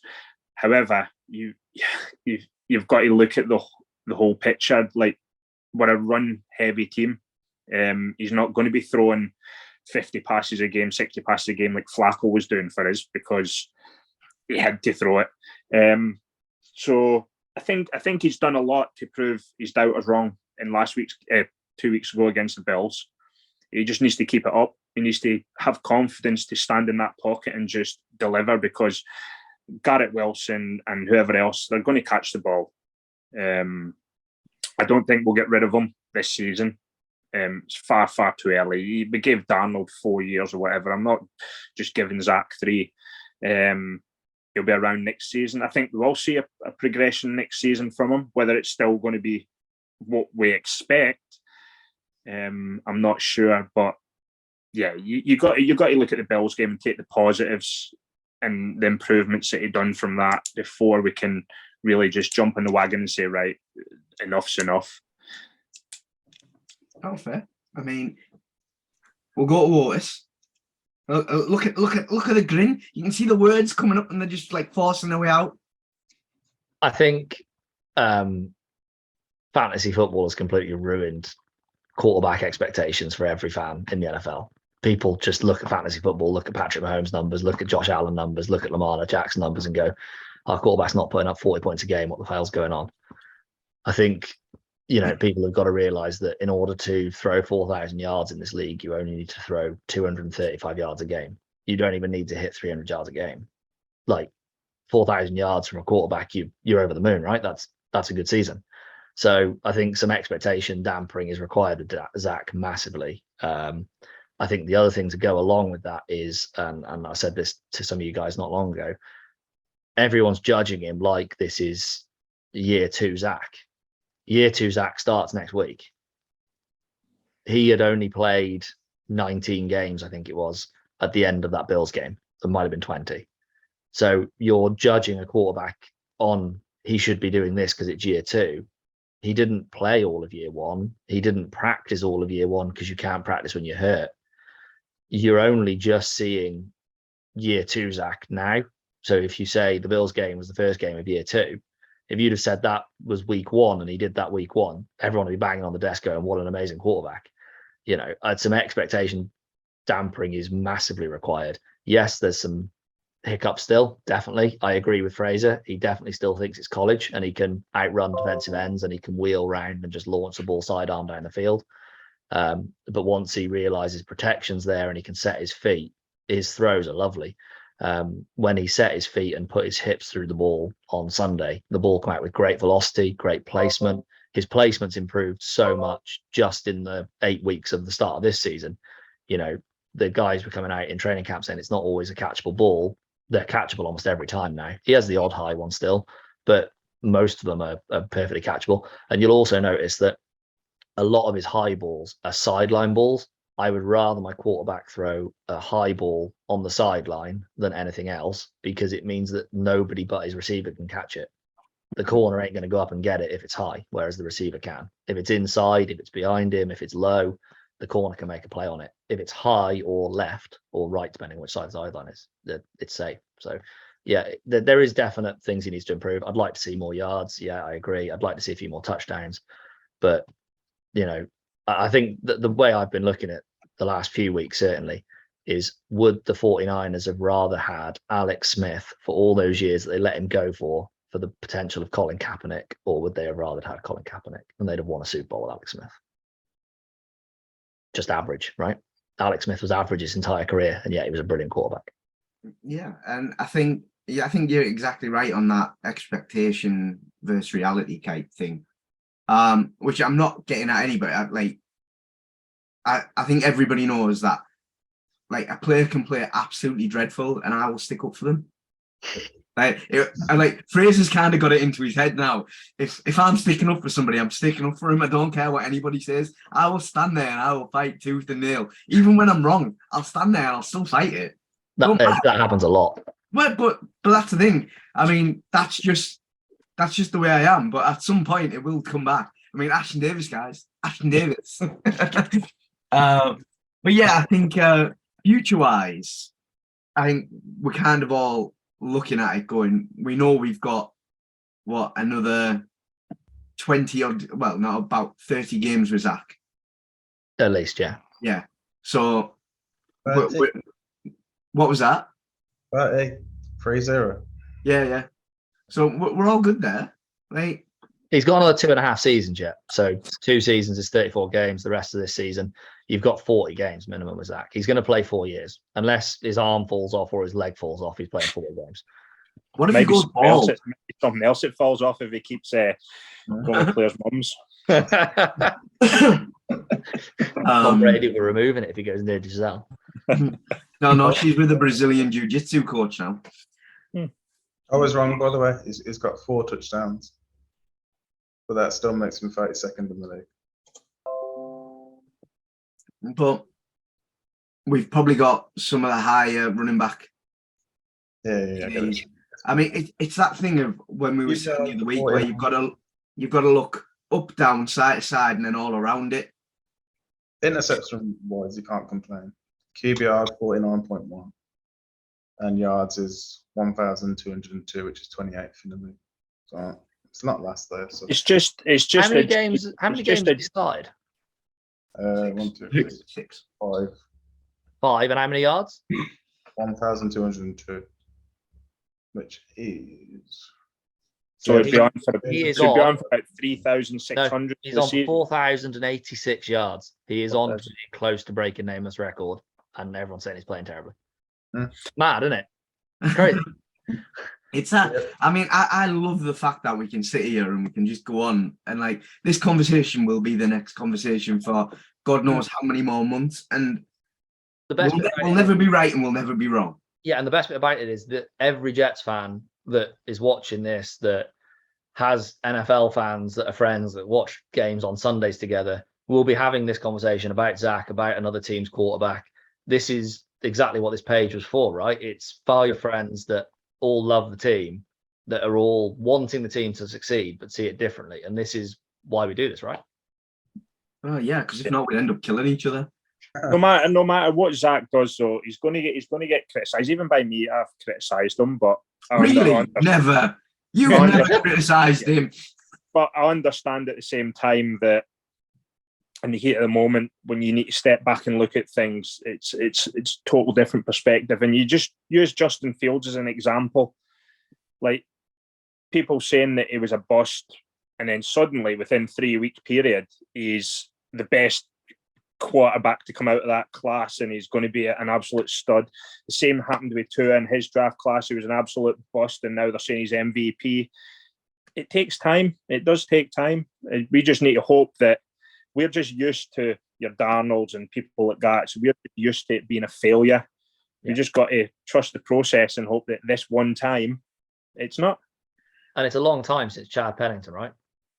However, you've got to look at the whole picture. Like, we're a run-heavy team. He's not going to be throwing 50 passes a game, 60 passes a game like Flacco was doing for us because he had to throw it. So I think he's done a lot to prove his doubters wrong in last week's 2 weeks ago against the Bills. He just needs to keep it up. He needs to have confidence to stand in that pocket and just deliver because Garrett Wilson and whoever else, they're going to catch the ball. I don't think we'll get rid of him this season. It's far, far too early. We gave Darnold 4 years or whatever. I'm not just giving Zach 3. He'll be around next season. I think we'll see a progression next season from him. Whether it's still going to be what we expect, I'm not sure. But yeah, you got to look at the Bills game and take the positives and the improvements that he done from that before we can really just jump in the wagon and say, right, enough's enough. Oh, fair. I mean, we'll go to Otis. Look at the grin. You can see the words coming up, and they're just like forcing their way out. I think fantasy football has completely ruined quarterback expectations for every fan in the NFL. People just look at fantasy football, look at Patrick Mahomes' numbers, look at Josh Allen numbers, look at Lamar Jackson numbers, and go, "Our quarterback's not putting up 40 points a game. What the hell's going on?" I think, people have got to realize that in order to throw 4,000 yards in this league, you only need to throw 235 yards a game. You don't even need to hit 300 yards a game. Like 4,000 yards from a quarterback, you're over the moon, right? That's a good season. So I think some expectation dampering is required with Zach massively. I think the other thing to go along with that is, and I said this to some of you guys not long ago, everyone's judging him like this is year 2 Zach. Year 2 Zach starts next week. He had only played 19 games, I think it was, at the end of that Bills game. It might have been 20. So you're judging a quarterback on he should be doing this because it's year 2. He didn't play all of year 1. He didn't practice all of year 1 because you can't practice when you're hurt. You're only just seeing year 2 Zach now. So if you say the Bills game was the first game of year 2, if you'd have said that was week 1 and he did that week 1, everyone would be banging on the desk going, what an amazing quarterback. Some expectation dampering is massively required. Yes, there's some hiccups still, definitely. I agree with Fraser. He definitely still thinks it's college and he can outrun defensive ends and he can wheel around and just launch the ball sidearm down the field. But once he realizes protection's there and he can set his feet, his throws are lovely. When he set his feet and put his hips through the ball on Sunday, the ball came out with great velocity, great placement. His placement's improved so much just in the 8 weeks of the start of this season. The guys were coming out in training camp saying it's not always a catchable ball. They're catchable almost every time now. He has the odd high one still, but most of them are perfectly catchable. And you'll also notice that a lot of his high balls are sideline balls. I would rather my quarterback throw a high ball on the sideline than anything else because it means that nobody but his receiver can catch it. The corner ain't going to go up and get it if it's high, whereas the receiver can. If it's inside, if it's behind him, if it's low, the corner can make a play on it. If it's high or left or right, depending on which side the sideline is, it's safe. So, yeah, there is definite things he needs to improve. I'd like to see more yards. Yeah, I agree. I'd like to see a few more touchdowns. But, I think that the way I've been looking at the last few weeks, certainly, is would the 49ers have rather had Alex Smith for all those years that they let him go for for the potential of Colin Kaepernick, or would they have rather had Colin Kaepernick and they'd have won a Super Bowl with Alex Smith? Just average, right? Alex Smith was average his entire career, and yet he was a brilliant quarterback. Yeah, and I think you're exactly right on that expectation versus reality type thing. Which I'm not getting at anybody. I think everybody knows that like a player can play absolutely dreadful, and I will stick up for them. Fraser's kind of got it into his head now. If I'm sticking up for somebody, I'm sticking up for him. I don't care what anybody says. I will stand there and I will fight tooth and nail. Even when I'm wrong, I'll stand there and I'll still fight it. That happens a lot. But that's the thing. I mean, that's just the way I am. But at some point, it will come back. I mean, Ashton Davis, guys, Ashton Davis. But yeah, I think future-wise, I think we're kind of all looking at it going, we know we've got another 20 odd, well, not about 30 games with Zach. At least, yeah. Yeah. So what was that? 3-0. Yeah. So we're all good there. Like, he's got another 2.5 seasons yet. So 2 seasons is 34 games. The rest of this season, you've got 40 games minimum with Zach. He's going to play 4 years. Unless his arm falls off or his leg falls off, he's playing 40 games. What if maybe he goes bald? something else that falls off if he keeps going with players' mums. Tom Brady will removing it if he goes near Giselle. No, she's with a Brazilian jiu-jitsu coach now. I was wrong, by the way. He's got 4 touchdowns. But that still makes him 32nd in the league. But we've probably got some of the higher running back. Yeah. I mean, it's that thing of when we were saying the other week where you've got to look up, down, side to side, and then all around it. Interception wise, you can't complain. QBR 49.1, and yards is 1,202, which is 28th in the league. So it's not last there. So it's just. How many games have you started? 1, 2, 3, 6. 5. 5, and how many yards? 1,202, which is. So it'd be on for about 3,600. He's on 4,086 yards. He is on close to breaking Namath's record, and everyone's saying he's playing terribly. Mad, isn't it? Crazy. It's that. I mean, I love the fact that we can sit here and we can just go on, and like this conversation will be the next conversation for God knows how many more months, and the best we'll never be right and we'll never be wrong. Yeah, and the best bit about it is that every Jets fan that is watching this, that has NFL fans that are friends that watch games on Sundays together, will be having this conversation about Zach, about another team's quarterback. This is exactly what this page was for, right? It's for your friends that all love the team, that are all wanting the team to succeed but see it differently, and this is why we do this, right? Oh yeah, because if not, we'd end up killing each other. No matter what Zach does, though, he's going to get criticised. Even by me, I've criticised him, but really, never. You never criticised him. But I understand at the same time that in the heat of the moment, when you need to step back and look at things, it's total different perspective. And you just use Justin Fields as an example. Like, people saying that he was a bust, and then suddenly within 3-week period, he's the best quarterback to come out of that class, and he's going to be an absolute stud. The same happened with Tua in his draft class. He was an absolute bust, and now they're saying he's MVP. It takes time. It does take time. We just need to hope that we're just used to your Darnolds and people like that. So we're used to it being a failure. Yeah. We just got to trust the process and hope that this one time it's not. And it's a long time since Chad Pennington, right?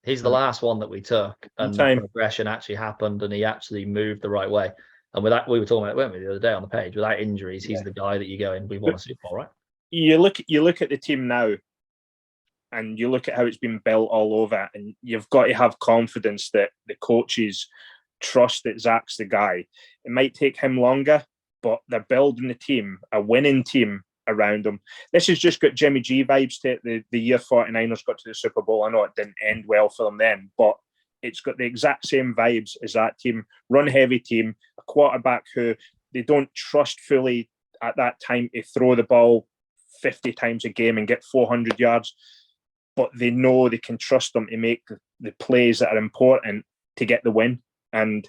He's the last one that we took, and the progression actually happened, and he actually moved the right way. And with that, we were talking about it, weren't we, the other day on the page? Without injuries, he's the guy that you go in. We've won a Super Bowl, right? You look at the team now, and you look at how it's been built all over, and you've got to have confidence that the coaches trust that Zach's the guy. It might take him longer, but they're building the team, a winning team around him. This has just got Jimmy G vibes to it. The year 49ers got to the Super Bowl. I know it didn't end well for them then, but it's got the exact same vibes as that team. Run heavy team, a quarterback who they don't trust fully at that time to throw the ball 50 times a game and get 400 yards. but they know they can trust them to make the plays that are important to get the win. And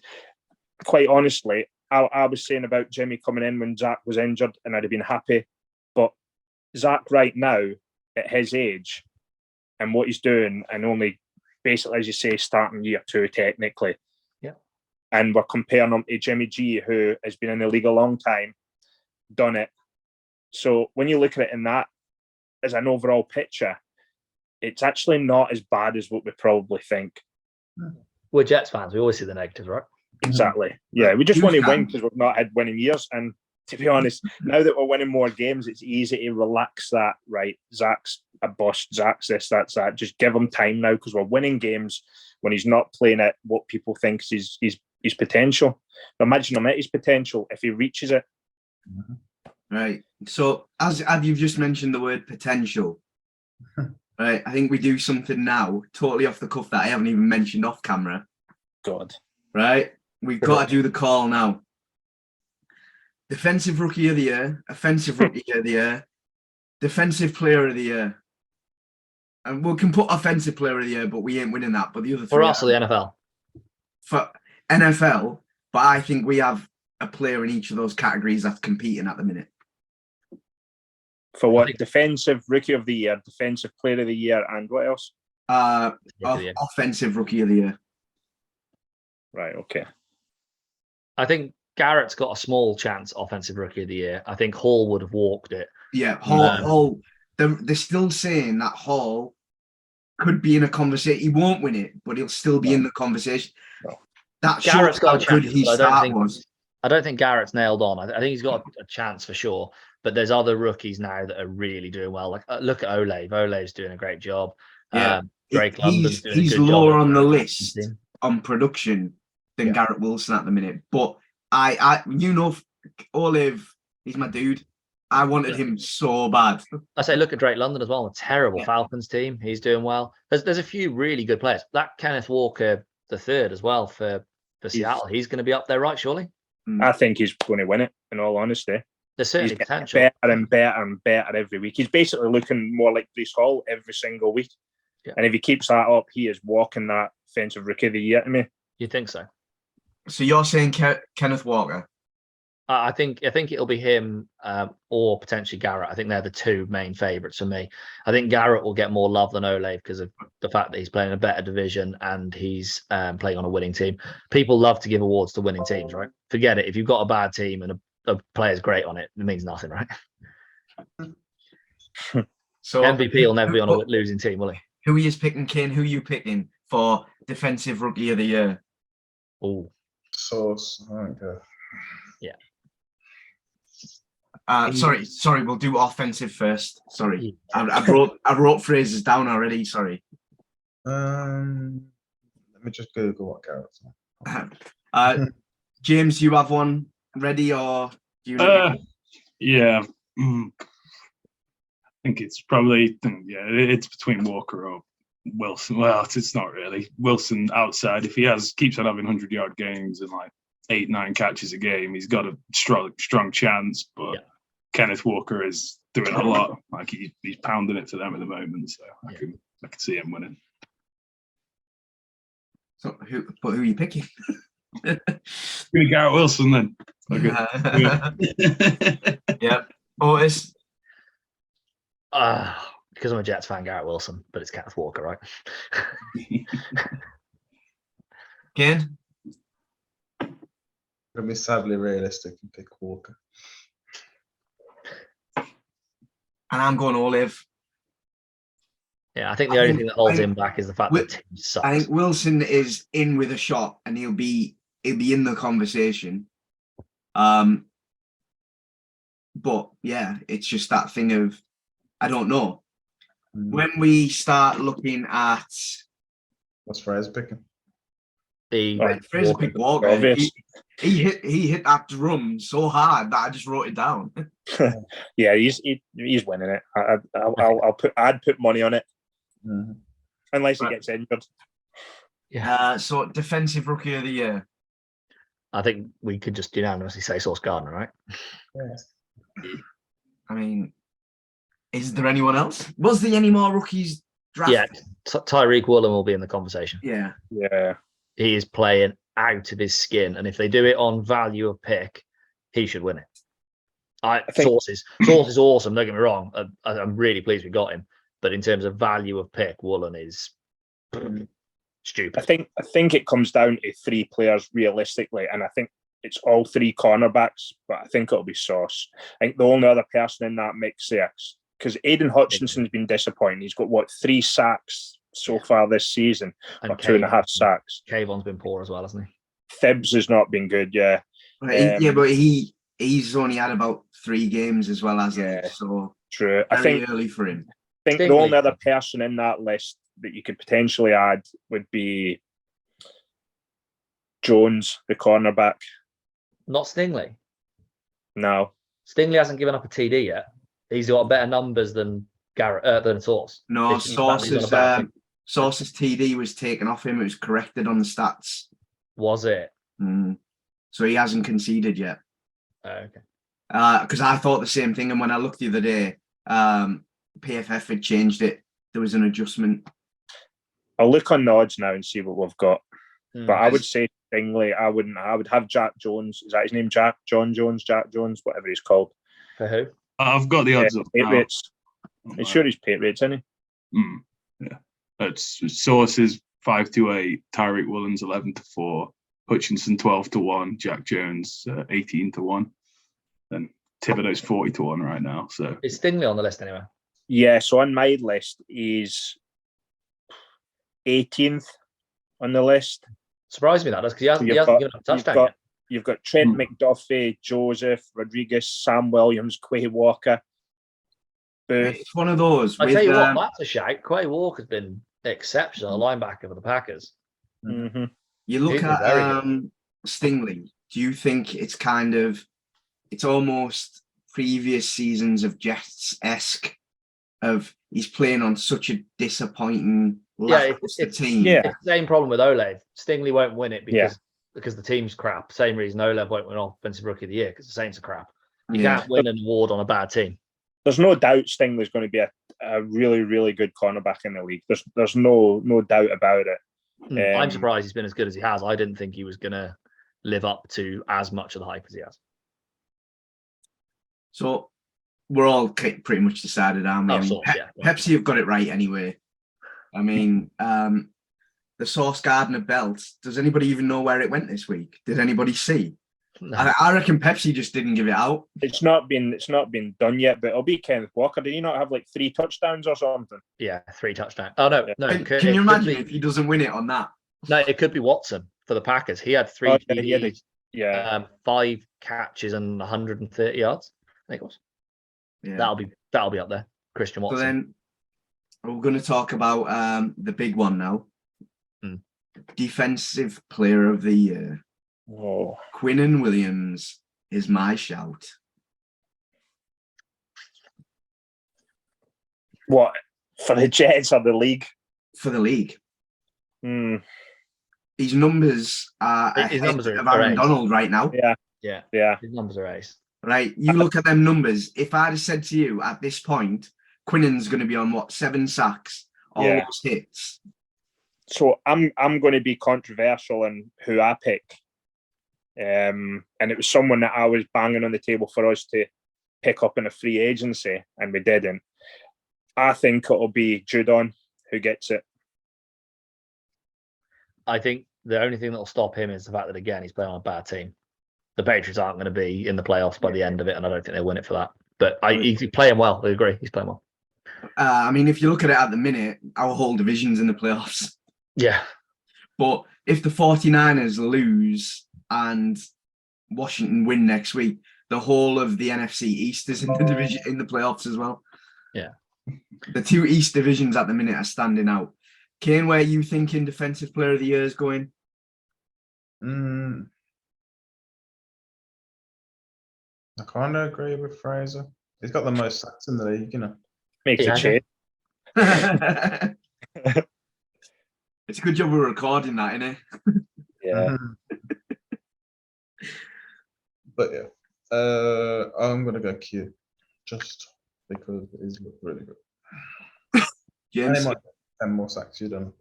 quite honestly, I was saying about Jimmy coming in when Zach was injured, and I'd have been happy. But Zach right now, at his age, and what he's doing, and only basically, as you say, starting year 2 technically. Yeah. And we're comparing him to Jimmy G, who has been in the league a long time, done it. So when you look at it in that as an overall picture, it's actually not as bad as what we probably think. We're Jets fans. We always see the negatives, right? Exactly. Yeah, we just want to win because we've not had winning years. And to be honest, now that we're winning more games, it's easy to relax that, right? Zach's a bust, Zach's this, that's that. Just give him time now because we're winning games when he's not playing at what people think is his potential. Imagine him at his potential if he reaches it. Right. So as you've just mentioned the word potential, right? I think we do something now, totally off the cuff that I haven't even mentioned off camera. God. Right? We've got to do the call now. Defensive Rookie of the Year, Offensive Rookie of the Year, Defensive Player of the Year. And we can put Offensive Player of the Year, but we ain't winning that. But the other three For us or the NFL? for NFL, but I think we have a player in each of those categories that's competing at the minute. For what? Defensive Rookie of the Year, Defensive Player of the Year, and what else? Offensive Rookie of the Year. Right, okay. I think Garrett's got a small chance Offensive Rookie of the Year. I think Hall would have walked it. Yeah, Hall. They're still saying that Hall could be in a conversation. He won't win it, but he'll still be in the conversation. No. That Garrett's shows got how a good chance, his but I don't start think was. I don't think Garrett's nailed on. I think he's got a chance for sure. But there's other rookies now that are really doing well. Like look at Olave. Olave's doing a great job. Yeah, Drake London's doing a he's good lower job on the list on production than Garrett Wilson at the minute. But I Olave, he's my dude. I wanted him so bad. I say look at Drake London as well. A terrible Falcons team. He's doing well. There's a few really good players. That Kenneth Walker the third as well for Seattle. He's going to be up there, right? Surely. I think he's going to win it. In all honesty, There's certainly he's potential. better and better and better every week. He's basically looking more like Breece Hall every single week. Yeah. And if he keeps that up, he is walking that Offensive Rookie of the Year to me. You think so? So you're saying Kenneth Walker? I think it'll be him or potentially Garrett. I think they're the two main favourites for me. I think Garrett will get more love than Olave because of the fact that he's playing a better division and he's playing on a winning team. People love to give awards to winning teams, right? Forget it. If you've got a bad team and a player's great on it, it means nothing, right? So MVP will never be on a losing team, will he? Who he is picking, Kane? Who are you picking for Defensive Rookie of the Year? Oh, Sauce. I don't care. Yeah. Sorry. We'll do offensive first. Sorry, I wrote phrases down already. Sorry. Let me just Google what Garrett's. James, you have one ready, or do you? Yeah. I think it's probably it's between Walker or Wilson. Well, it's not really. Wilson outside. If he keeps on having 100-yard games and like 8-9 catches a game, he's got a strong chance. But Kenneth Walker is doing a lot. Like he's pounding it for them at the moment. So I can see him winning. So who are you picking? Give me Garrett Wilson then. Okay. Yeah. Otis. Because I'm a Jets fan, Garrett Wilson, but it's Kenneth Walker, right? Kane. Gonna be sadly realistic and pick Walker. And I'm going Olave. Yeah, I think the only thing that holds him back is the fact that the team sucks. I think Wilson is in with a shot, and he'll be in the conversation. But yeah, it's just that thing of I don't know. When we start looking at what's Fraser picking? Fraser picked Walker. He hit that drum so hard that I just wrote it down. Yeah, he's winning it. I'd put money on it. Mm-hmm. Unless he gets injured. Yeah. So Defensive Rookie of the Year. I think we could just unanimously say Sauce Gardner, right? Yeah. I mean, is there anyone else? Was there any more rookies draft. Yeah, Tyreek Woolen will be in the conversation. Yeah. Yeah. He is playing out of his skin, and if they do it on value of pick, he should win it. I think- Source is awesome. Don't get me wrong. I'm really pleased we got him, but in terms of value of pick, Woolen is stupid. I think it comes down to 3 players realistically, and I think it's all 3 cornerbacks, but I think it'll be Sauce. I think the only other person in that mix there, because Aiden Hutchinson's been disappointing. He's got 3 sacks so far this season, or 2.5 sacks. Kayvon's been poor as well, hasn't he? Thibs has not been good, yeah. Yeah, but he's only had about 3 games as well, hasn't he? So True. very I think early for him. the only other person in that list that you could potentially add would be Jones, the cornerback. Not Stingley. No. Stingley hasn't given up a TD yet. He's got better numbers than than Sauce. No, This is on a bad team. Sauce's TD was taken off him. It was corrected on the stats. Was it? So he hasn't conceded yet. Oh, okay. Because I thought the same thing, and when I looked the other day, PFF had changed it. There was an adjustment. I'll look on the odds now and see what we've got. But I Yes. would say Stingley. I would have Jack Jones. Is that his name? Jack Jones, whatever he's called. For who? I've got the odds up now. Patriots. I'm sure he's Patriots, isn't he? Yeah. That's Sources 5-8, Tyreek Woolen's 11-4, Hutchinson 12-1, Jack Jones 18-1, and Thibodeau's 40-1 right now. So Is Stingley on the list anyway? Yeah. So on my list, he's 18th on the list. Surprised me that does because he hasn't given up a touchdown yet. You've got Trent McDuffie, Joseph, Rodriguez, Sam Williams, Quay Walker, Booth. It's one of those. I with, tell you what, that's a shout. Quay Walker's been exceptional linebacker for the Packers. Mm-hmm. You look He's been at very Stingley. Do you think it's it's almost previous seasons of Jets-esque of he's playing on such a disappointing lackluster team? Yeah. It's the same problem with Olev. Stingley won't win it because the team's crap. Same reason Olev won't win Offensive Rookie of the Year because the Saints are crap. You can't win an award on a bad team. There's no doubt Stingley's going to be a really, really good cornerback in the league. There's no doubt about it. I'm surprised he's been as good as he has. I didn't think he was going to live up to as much of the hype as he has. So we're all pretty much decided, aren't we? Pepsi have got it right anyway. I mean, the Sauce Gardner belt, does anybody even know where it went this week? Did anybody see? No. I reckon Pepsi just didn't give it out. It's not been done yet, but it'll be Kenneth Walker. Did he not have 3 touchdowns or something? Yeah, 3 touchdowns. Oh no, no. Can you imagine if he doesn't win it on that? No, it could be Watson for the Packers. He had 3 TDs, yeah, 5 catches and 130 yards. I think it was. Yeah. That'll be up there. Christian Watson. So then we're going to talk about the big one now. Defensive Player of the Year. Oh. Quinnen Williams is my shout. What, for the Jets or the league? For the league. Mm. His numbers are His numbers are of Aaron ace. Donald right now. Yeah. His numbers are ace. Right, you look at them numbers. If I'd have said to you at this point, Quinnen's going to be on 7 sacks, almost hits. So I'm going to be controversial in who I pick. And it was someone that I was banging on the table for us to pick up in a free agency, and we didn't. I think it'll be Judon who gets it. I think the only thing that'll stop him is the fact that, again, he's playing on a bad team. The Patriots aren't going to be in the playoffs by the end of it, and I don't think they'll win it for that. But he's playing well. I agree. He's playing well. I mean, if you look at it at the minute, our whole division's in the playoffs. Yeah. But if the 49ers lose and Washington win next week, the whole of the NFC East is in the division, in the playoffs as well. Yeah. The 2 East divisions at the minute are standing out. Kane, where are you thinking Defensive Player of the Year is going? I kind of agree with Fraser. He's got the most sacks in the league, you know. Makes a change. It's a good job we're recording that, isn't it? Yeah. But yeah, I'm gonna go Q, just because he's looked really good. James, 10 more sacks you done.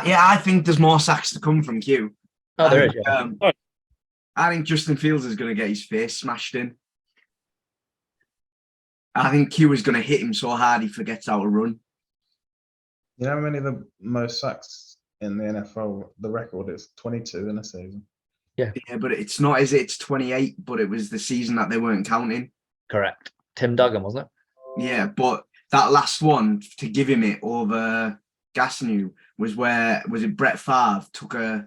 Yeah, I think there's more sacks to come from Q. Oh, there I is. think, Yeah. I think Justin Fields is going to get his face smashed in. I think Q is going to hit him so hard he forgets how to run. You know how many of the most sacks in the NFL, the record is 22 in a season. Yeah, but it's not, is it? It's 28, but it was the season that they weren't counting. Correct. Tim Duggan, wasn't it? Yeah, but that last one to give him it over Gasnew was it Brett Favre took a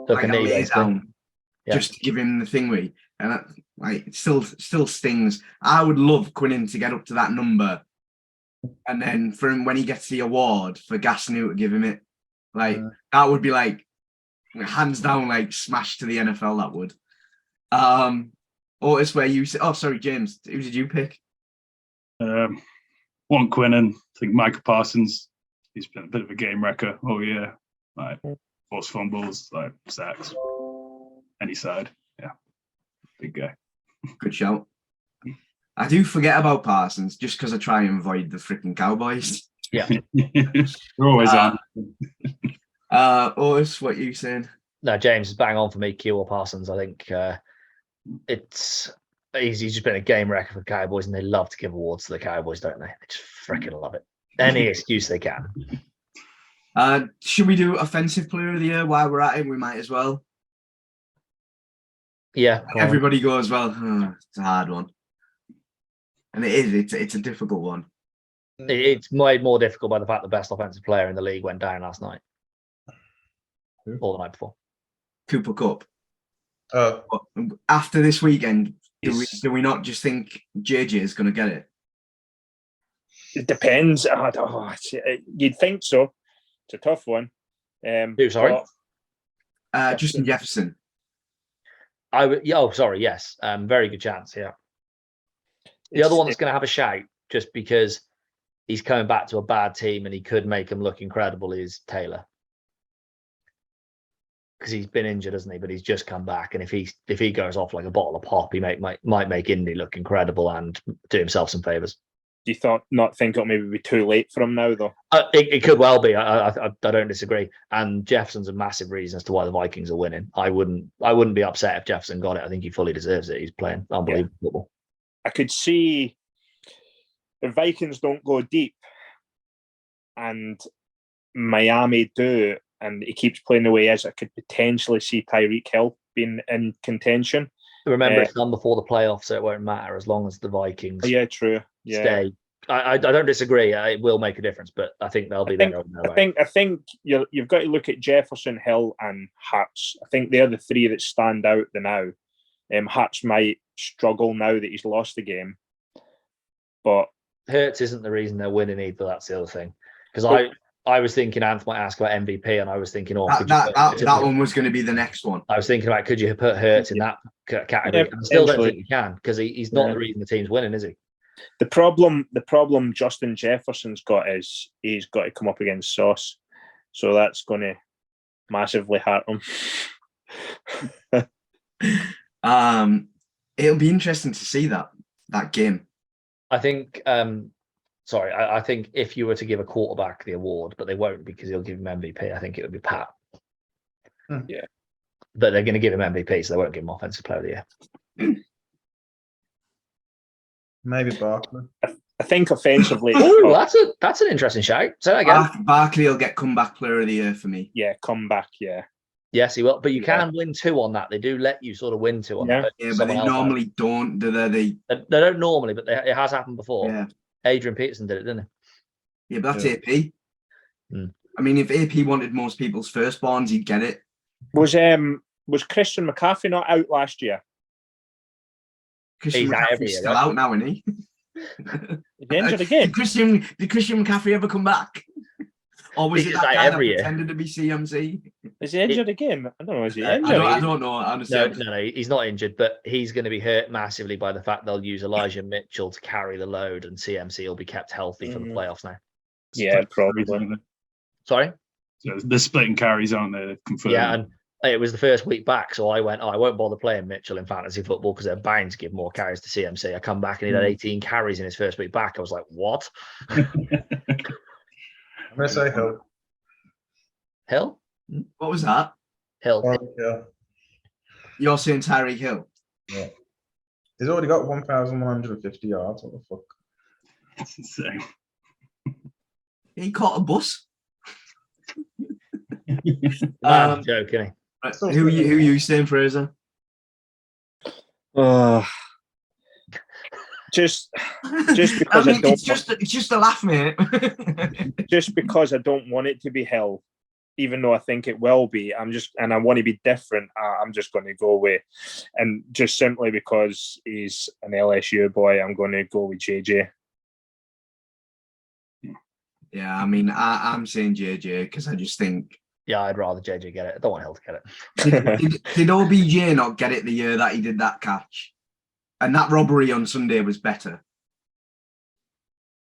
knee, lay basically. down Yeah. just to give him the thingy, and it still stings. I would love Quinnen to get up to that number, and then for him when he gets the award for Gasnew to give him it, that would be hands down smash to the NFL. That would. Otis, where you say, oh sorry, James, who did you pick? One Quinnen. I think Micah Parsons. He's been a bit of a game wrecker. Oh yeah, forced fumbles, sacks, any side. Yeah, big guy. Good shout. I do forget about Parsons just because I try and avoid the freaking Cowboys. Yeah. They're always on. Otis, what are you saying? No, James is bang on for me. Q or Parsons. I think he's just been a game wrecker for the Cowboys, and they love to give awards to the Cowboys, don't they? They just freaking love it. Any excuse they can. Should we do offensive player of the year while we're at it? We might as well. Yeah. Everybody goes, well, it's a hard one. And it is. It's a difficult one. It's made more difficult by the fact the best offensive player in the league went down last night. Or the night before. Cooper Kupp. Oh. After this weekend, do we not just think JJ is going to get it? It depends. You'd think so. It's a tough one. Sorry? Justin Jefferson. Sorry, yes. Very good chance, yeah. The other one that's going to have a shout, just because he's coming back to a bad team and he could make him look incredible, is Taylor. Because he's been injured, hasn't he? But he's just come back, and if he goes off like a bottle of pop, he might make Indy look incredible and do himself some favors. Do you not think it'll maybe be too late for him now, though? It could well be. I don't disagree. And Jefferson's a massive reason as to why the Vikings are winning. I wouldn't be upset if Jefferson got it. I think he fully deserves it. He's playing unbelievable football. I could see if Vikings don't go deep and Miami do, and he keeps playing the way he is, I could potentially see Tyreek Hill being in contention. Remember, it's done before the playoffs, so it won't matter as long as the Vikings true. stay. I don't disagree. It will make a difference, but I think they'll be there. I think you've got to look at Jefferson, Hill, and Hurts. I think they're the three that stand out now. Hurts might struggle now that he's lost the game, but Hurts isn't the reason they're winning either. That's the other thing. Because I was thinking Anth might ask about MVP, and I was thinking, that one was going to be the next one. I was thinking about, could you put Hurts in that category? I still don't think you can, because he's not the reason the team's winning, is he? The problem Justin Jefferson's got is he's got to come up against Sauce, so that's going to massively hurt him. It'll be interesting to see that game. I think. I think if you were to give a quarterback the award, but they won't because he'll give him MVP. I think it would be Pat. Yeah, but they're going to give him MVP, so they won't give him Offensive Player of the Year. Maybe Barkley. I think offensively. That's an interesting shout. Say that again. Barkley will get Comeback Player of the Year for me. Yeah, comeback. Yeah. Yes, he will. But you can win two on that. They do let you sort of win two on that. Yeah, but they normally don't. Do they? They don't normally, but it has happened before. Yeah. Adrian Peterson did it, didn't he? Yeah, but that's AP. I mean, if AP wanted most people's firstborns, he'd get it. Was Christian McCaffrey not out last year? Christian McCaffrey's still out now, isn't he? Is he injured again? Did Christian McCaffrey ever come back? Or was it that guy that pretended to be CMC? Is he injured again? I don't know. Is he injured? I don't know. Honestly. No, he's not injured, but he's going to be hurt massively by the fact they'll use Elijah Mitchell to carry the load, and CMC will be kept healthy for the playoffs now. Yeah, probably. Sorry? So they're splitting carries, aren't they? Confirmed. Yeah, and it was the first week back, so I went, I won't bother playing Mitchell in fantasy football because they're bound to give more carries to CMC. I come back and he had 18 carries in his first week back. I was like, what? I'm gonna say Hill. Hill. What was that? Hill. Yeah. You're saying Tyreek Hill? Yeah. He's already got 1,150 yards. What the fuck? That's insane. He caught a bus. Mad joke, isn't he? Right, who are you saying, Fraser? Just because I mean, I don't it's just a laugh, mate. just because I don't want it to be Hill, even though I think it will be. I want to be different. I'm just going to go with, and just simply because he's an LSU boy, I'm going to go with JJ. Yeah, I mean, I'm saying JJ because I just think. Yeah, I'd rather JJ get it. I don't want Hill to get it. Did OBJ not get it the year that he did that catch? And that robbery on Sunday was better.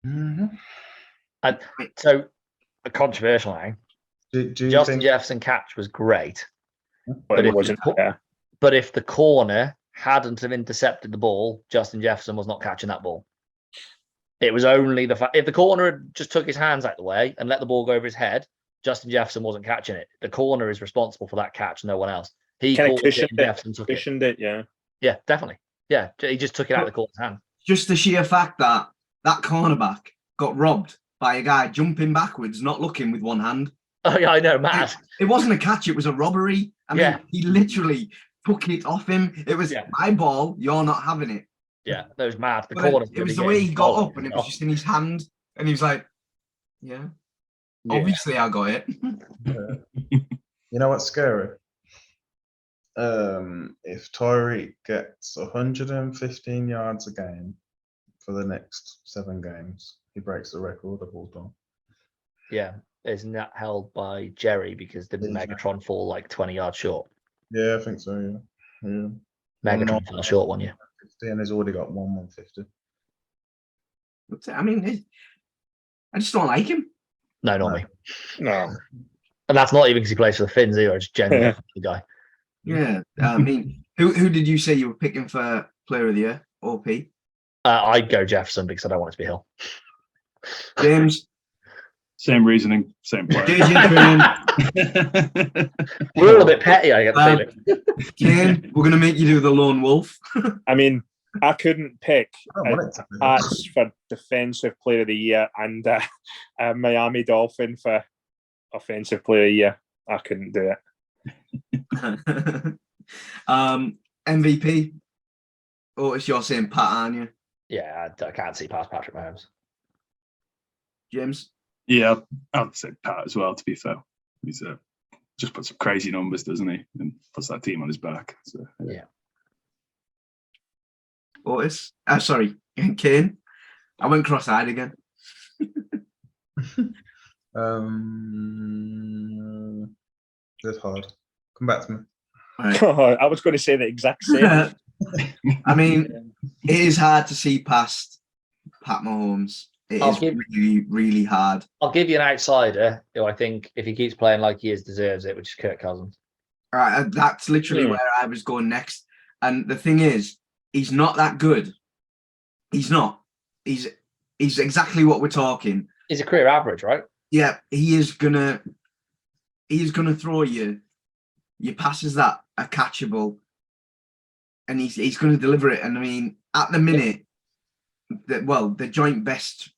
Mm-hmm. So, a controversial thing. Do you Justin think? Jefferson catch was great, But if it wasn't. but if the corner hadn't have intercepted the ball, Justin Jefferson was not catching that ball. It was only the fact if the corner had just took his hands out the way and let the ball go over his head, Justin Jefferson wasn't catching it. The corner is responsible for that catch, no one else. He Kind of caught it, cushioned Jefferson took it. Cushioned it, yeah. Yeah, definitely. Yeah, he just took it out of the corner's hand. Just the sheer fact that that cornerback got robbed by a guy jumping backwards, not looking with one hand. Oh yeah, I know, mad. It wasn't a catch; it was a robbery. I mean, Yeah. he literally took it off him. It was my ball. You're not having it. Yeah, that was mad. The But corner. it was the way he got up, and it was just in his hand, and he was like, "Yeah, obviously I got it." You know what's scary? If Tyreek gets 115 yards a game for the next 7 games, he breaks the record of all time. Yeah, isn't that held by Jerry because did Megatron fall like 20 yards short? Yeah, I think so. Yeah. Megatron fell short one year. And he's already got 150. I mean, I just don't like him. No, not me. No. And that's not even because he plays for the Finns either. It's genuinely the guy. Yeah, I mean, who did you say you were picking for Player of the Year? OP. I'd go Jefferson because I don't want it to be Hill. James. Same reasoning, same player. We're all a bit petty, I get the feeling. Kane, we're going to make you do the lone wolf. I mean, I couldn't pick I don't want it to be. Pats for Defensive Player of the Year and Miami Dolphin for Offensive Player of the Year. I couldn't do it. MVP. Oh, it's you're saying Pat, aren't you? Yeah, I can't see past Patrick Mahomes. James? Yeah, I'd say Pat as well, to be fair. He's just puts some crazy numbers, doesn't he? And puts that team on his back. So, Yeah. Otis? Sorry, Kane. I went cross-eyed again. That's hard. Come back to me. Right. I was going to say the exact same. I mean, it is hard to see past Pat Mahomes. It is really, really hard. I'll give you an outsider who I think, if he keeps playing like he is, deserves it, which is Kirk Cousins. All right, that's literally where I was going next. And the thing is, he's not that good. He's not. He's exactly what we're talking. He's a career average, right? Yeah, he is gonna throw you your passes that are catchable, and he's gonna deliver it. And I mean, at the minute, the joint best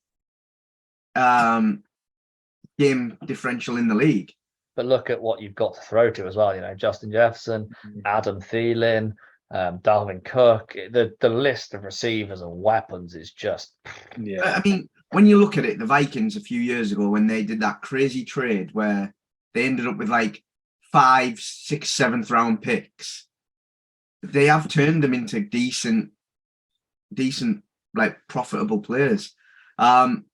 game differential in the league. But look at what you've got to throw to as well. You know, Justin Jefferson, Adam Thielen, Dalvin Cook. The list of receivers and weapons is just. Yeah. I mean, when you look at it, the Vikings a few years ago when they did that crazy trade where they ended up with like 5th, 6th, 7th round picks, they have turned them into decent, like profitable players. I'm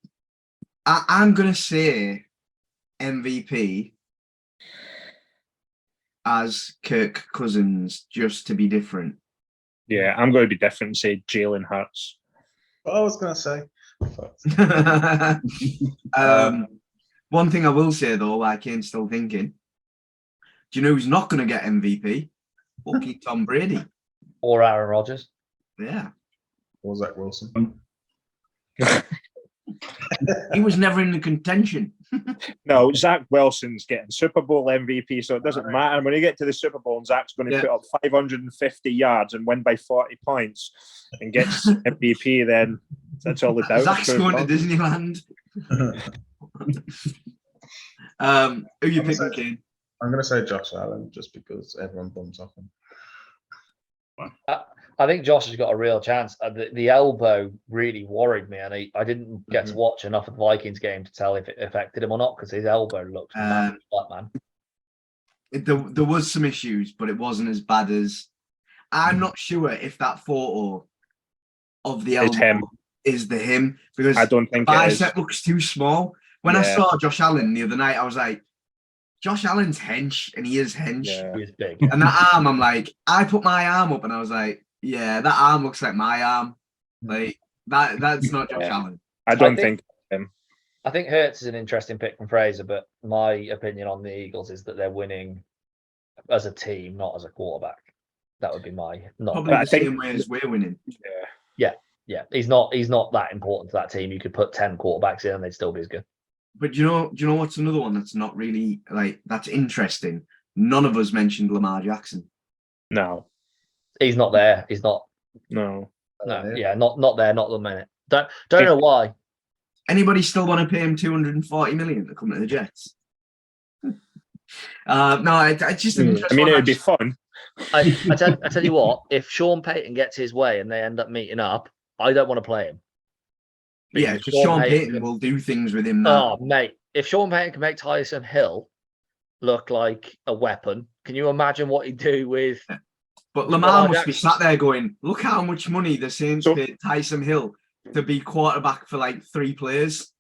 gonna say MVP as Kirk Cousins, just to be different. Yeah, I'm going to be different and say Jalen Hurts. What I was going to say. One thing I will say though, while Kane's still thinking, do you know who's not going to get MVP? Fucking Tom Brady. Or Aaron Rodgers. Yeah. Or Zach Wilson. He was never in the contention. No, Zach Wilson's getting Super Bowl MVP, so it doesn't matter. When you get to the Super Bowl and Zach's going to put up 550 yards and win by 40 points and gets MVP, then that's all the doubt. Zach's going to Disneyland. Who are you picking, Kane? I'm going to say Josh Allen just because everyone bums off him. I think Josh has got a real chance. The elbow really worried me, and I didn't get to watch enough of the Vikings game to tell if it affected him or not, because his elbow looked massive, man. There was some issues, but it wasn't as bad as. I'm not sure if that photo of the elbow is him, because I don't think the bicep looks too small. When I saw Josh Allen the other night, I was like, Josh Allen's hench, and he is hench. Yeah. He is big. And that arm, I'm like, I put my arm up, and I was like, yeah, that arm looks like my arm. Like that's not Josh Allen. I don't think him. I think Hurts is an interesting pick from Fraser, but my opinion on the Eagles is that they're winning as a team, not as a quarterback. That would be my probably the same way as we're winning. Yeah. He's not that important to that team. You could put 10 quarterbacks in and they'd still be as good. But do you know what's another one that's not really that's interesting? None of us mentioned Lamar Jackson. No. He's not there. He's not. No. Yeah, not there, not the minute. Don't know why. Anybody still want to pay him $240 million to come to the Jets? No, I just. I mean, it would be fun. I tell you what, if Sean Payton gets his way and they end up meeting up, I don't want to play him. Yeah, because Sean Payton will do things with him now. Oh, mate, if Sean Payton can make Tyson Hill look like a weapon, can you imagine what he'd do with? But Lamar must be sat there going, "Look how much money the Saints paid Tyson Hill to be quarterback for like 3 players."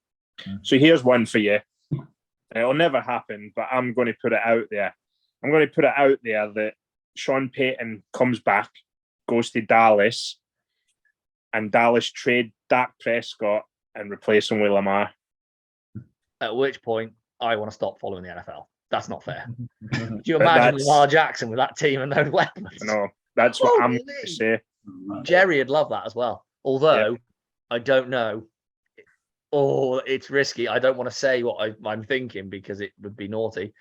So here's one for you. It'll never happen, but I'm going to put it out there. I'm going to put it out there that Sean Payton comes back, goes to Dallas, and Dallas trade Dak Prescott and replace him with Lamar. At which point, I want to stop following the NFL. That's not fair. Do you imagine Lamar Jackson with that team and no weapons? No, that's what I'm going to say. Jerry would love that as well. Although, I don't know. Oh, it's risky. I don't want to say what I'm thinking because it would be naughty.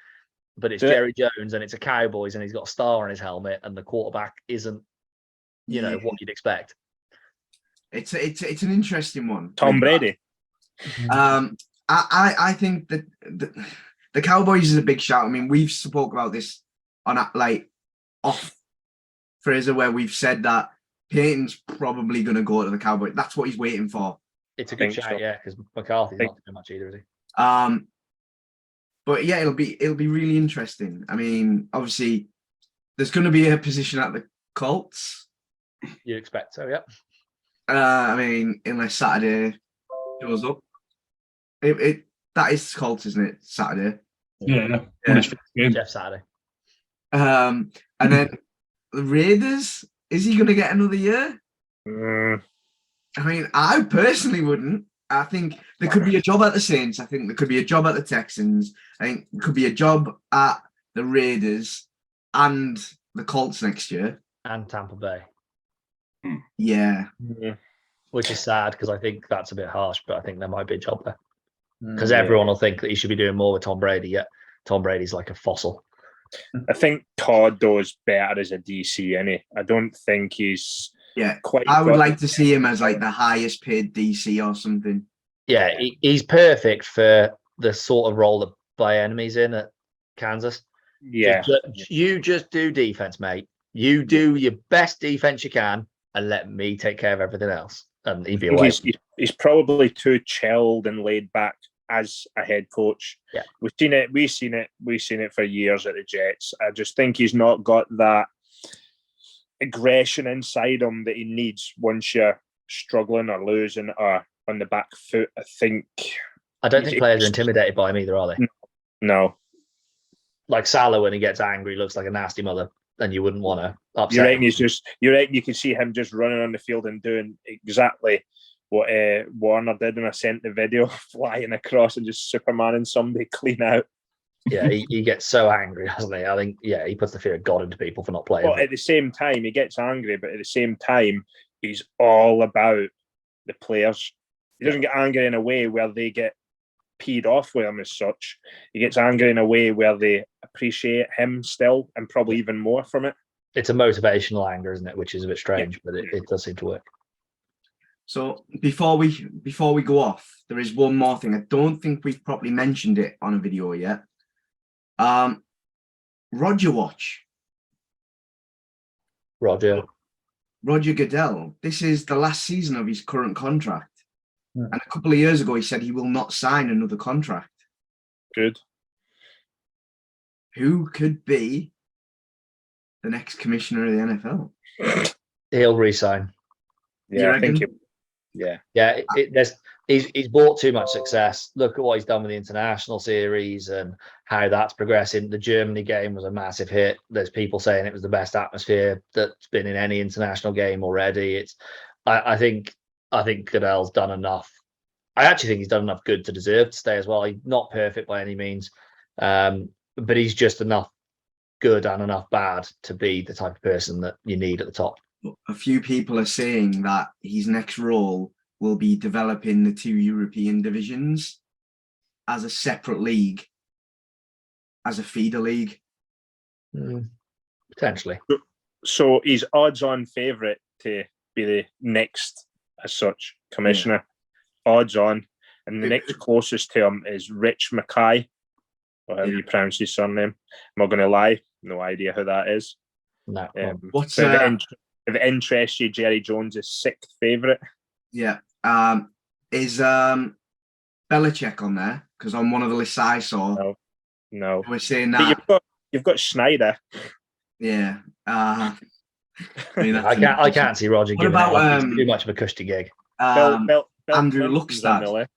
But it's Jerry Jones and it's a Cowboys and he's got a star on his helmet and the quarterback isn't, what you'd expect. It's an interesting one. Tom Brady. I think that the Cowboys is a big shout. I mean, we've spoke about this on off Fraser, where we've said that Payton's probably going to go to the Cowboys. That's what he's waiting for. It's a good shout, because McCarthy's not doing much either, is he? But yeah, it'll be really interesting. I mean, obviously, there's going to be a position at the Colts. You'd expect so, yeah. I mean, unless Saturday shows up, that is Colts, isn't it? Saturday. Yeah. Jeff Saturday. And then the Raiders. Is he going to get another year? I mean, I personally wouldn't. I think there could be a job at the Saints. I think there could be a job at the Texans. I think there could be a job at the Raiders and the Colts next year. And Tampa Bay. Yeah. Which is sad because I think that's a bit harsh, but I think there might be a job there. Because everyone will think that he should be doing more with Tom Brady, yet Tom Brady's like a fossil. I think Todd does better as a DC, I don't think he's quite. I would like to see him as like the highest paid DC or something. Yeah, he's perfect for the sort of role that Bieniemy's in at Kansas. Yeah. You just do defense, mate. You do your best defense you can and let me take care of everything else. And he'd be away. He's probably too chilled and laid back as a head coach. Yeah. We've seen it for years at the Jets. I just think he's not got that aggression inside him that he needs once you're struggling or losing or on the back foot. I don't think players are intimidated by him either, are they? No. Like Salah, when he gets angry, looks like a nasty mother, and you wouldn't want to upset him. You reckon you can see him just running on the field and doing exactly what Warner did when I sent the video, flying across and just Supermaning somebody clean out. Yeah, he gets so angry, doesn't he? I think, he puts the fear of God into people for not playing. But at the same time, he gets angry, but at the same time, he's all about the players. He doesn't get angry in a way where they get peed off with him as such. He gets angry in a way where they appreciate him still, and probably even more from it. It's a motivational anger, isn't it? Which is a bit strange, but it does seem to work. So before we go off, there is one more thing. I don't think we've properly mentioned it on a video yet. Roger Watch. Roger. Roger Goodell. This is the last season of his current contract. Yeah. And a couple of years ago, he said he will not sign another contract. Good. Who could be the next commissioner of the NFL? He'll resign. You Yeah, I think reckon? Yeah, he's brought too much success. Look at what he's done with the international series and how that's progressing. The Germany game was a massive hit. There's people saying it was the best atmosphere that's been in any international game already. I think Goodell's done enough. I actually think he's done enough good to deserve to stay as well. He's not perfect by any means, but he's just enough good and enough bad to be the type of person that you need at the top. A few people are saying that his next role will be developing the two European divisions as a separate league, as a feeder league. Potentially. so. He's odds-on favourite to be the next, as such, commissioner. Odds-on, and the next closest to him is Rich Mackay, or however you pronounce his surname. I'm not going to lie, no idea who that is. No. What's If it interests you, Jerry Jones is sixth favourite. Yeah. Is Belichick on there? Because on one of the lists I saw, No. we're saying But that. you've got Schneider. Yeah. I mean, I can't see Roger What giving about, out. It's too much of a cushy gig. Bill Andrew Clinton's on the Luckstad. list.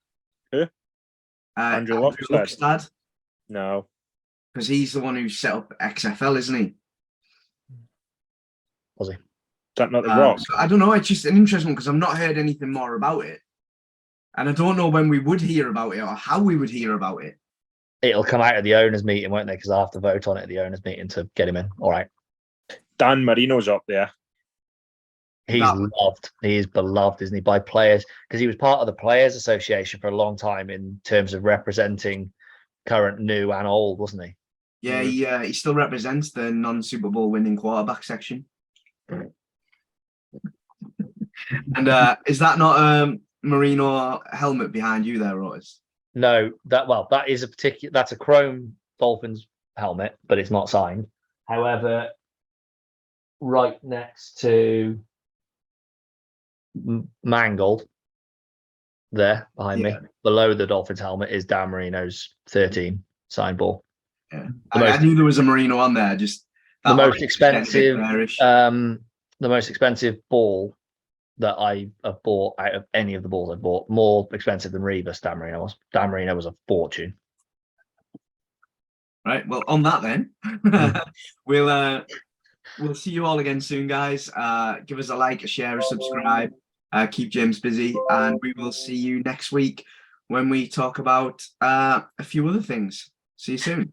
Who? Andrew Luckstad. Luckstad, No. because he's the one who set up XFL, isn't he? Was he? Is that not the Rock? So I don't know. It's just an interesting one because I've not heard anything more about it, and I don't know when we would hear about it or how we would hear about it. It'll come out of the owners' meeting, won't they? Because I'll have to vote on it at the owners' meeting to get him in. All right. Dan Marino's up there. He's loved. He is beloved, isn't he, by players? Because he was part of the Players Association for a long time in terms of representing current, new, and old, wasn't he? Yeah, he still represents the non-Super Bowl winning quarterback section. And is that not a Merino helmet behind you there, Otis? No, that is that's a chrome Dolphins helmet, but it's not signed. However, right next to Mangold, there behind me, below the Dolphins helmet is Dan Marino's 13 signed ball. Yeah, I knew there was a Merino on there. Just the most expensive, the most expensive ball that I have bought out of any of the balls I've bought, more expensive than Revis. Dan Marino was. Dan Marino was a fortune. Right. Well, on that then, we'll see you all again soon, guys. Give us a like, a share, a subscribe. Keep James busy, and we will see you next week when we talk about a few other things. See you soon.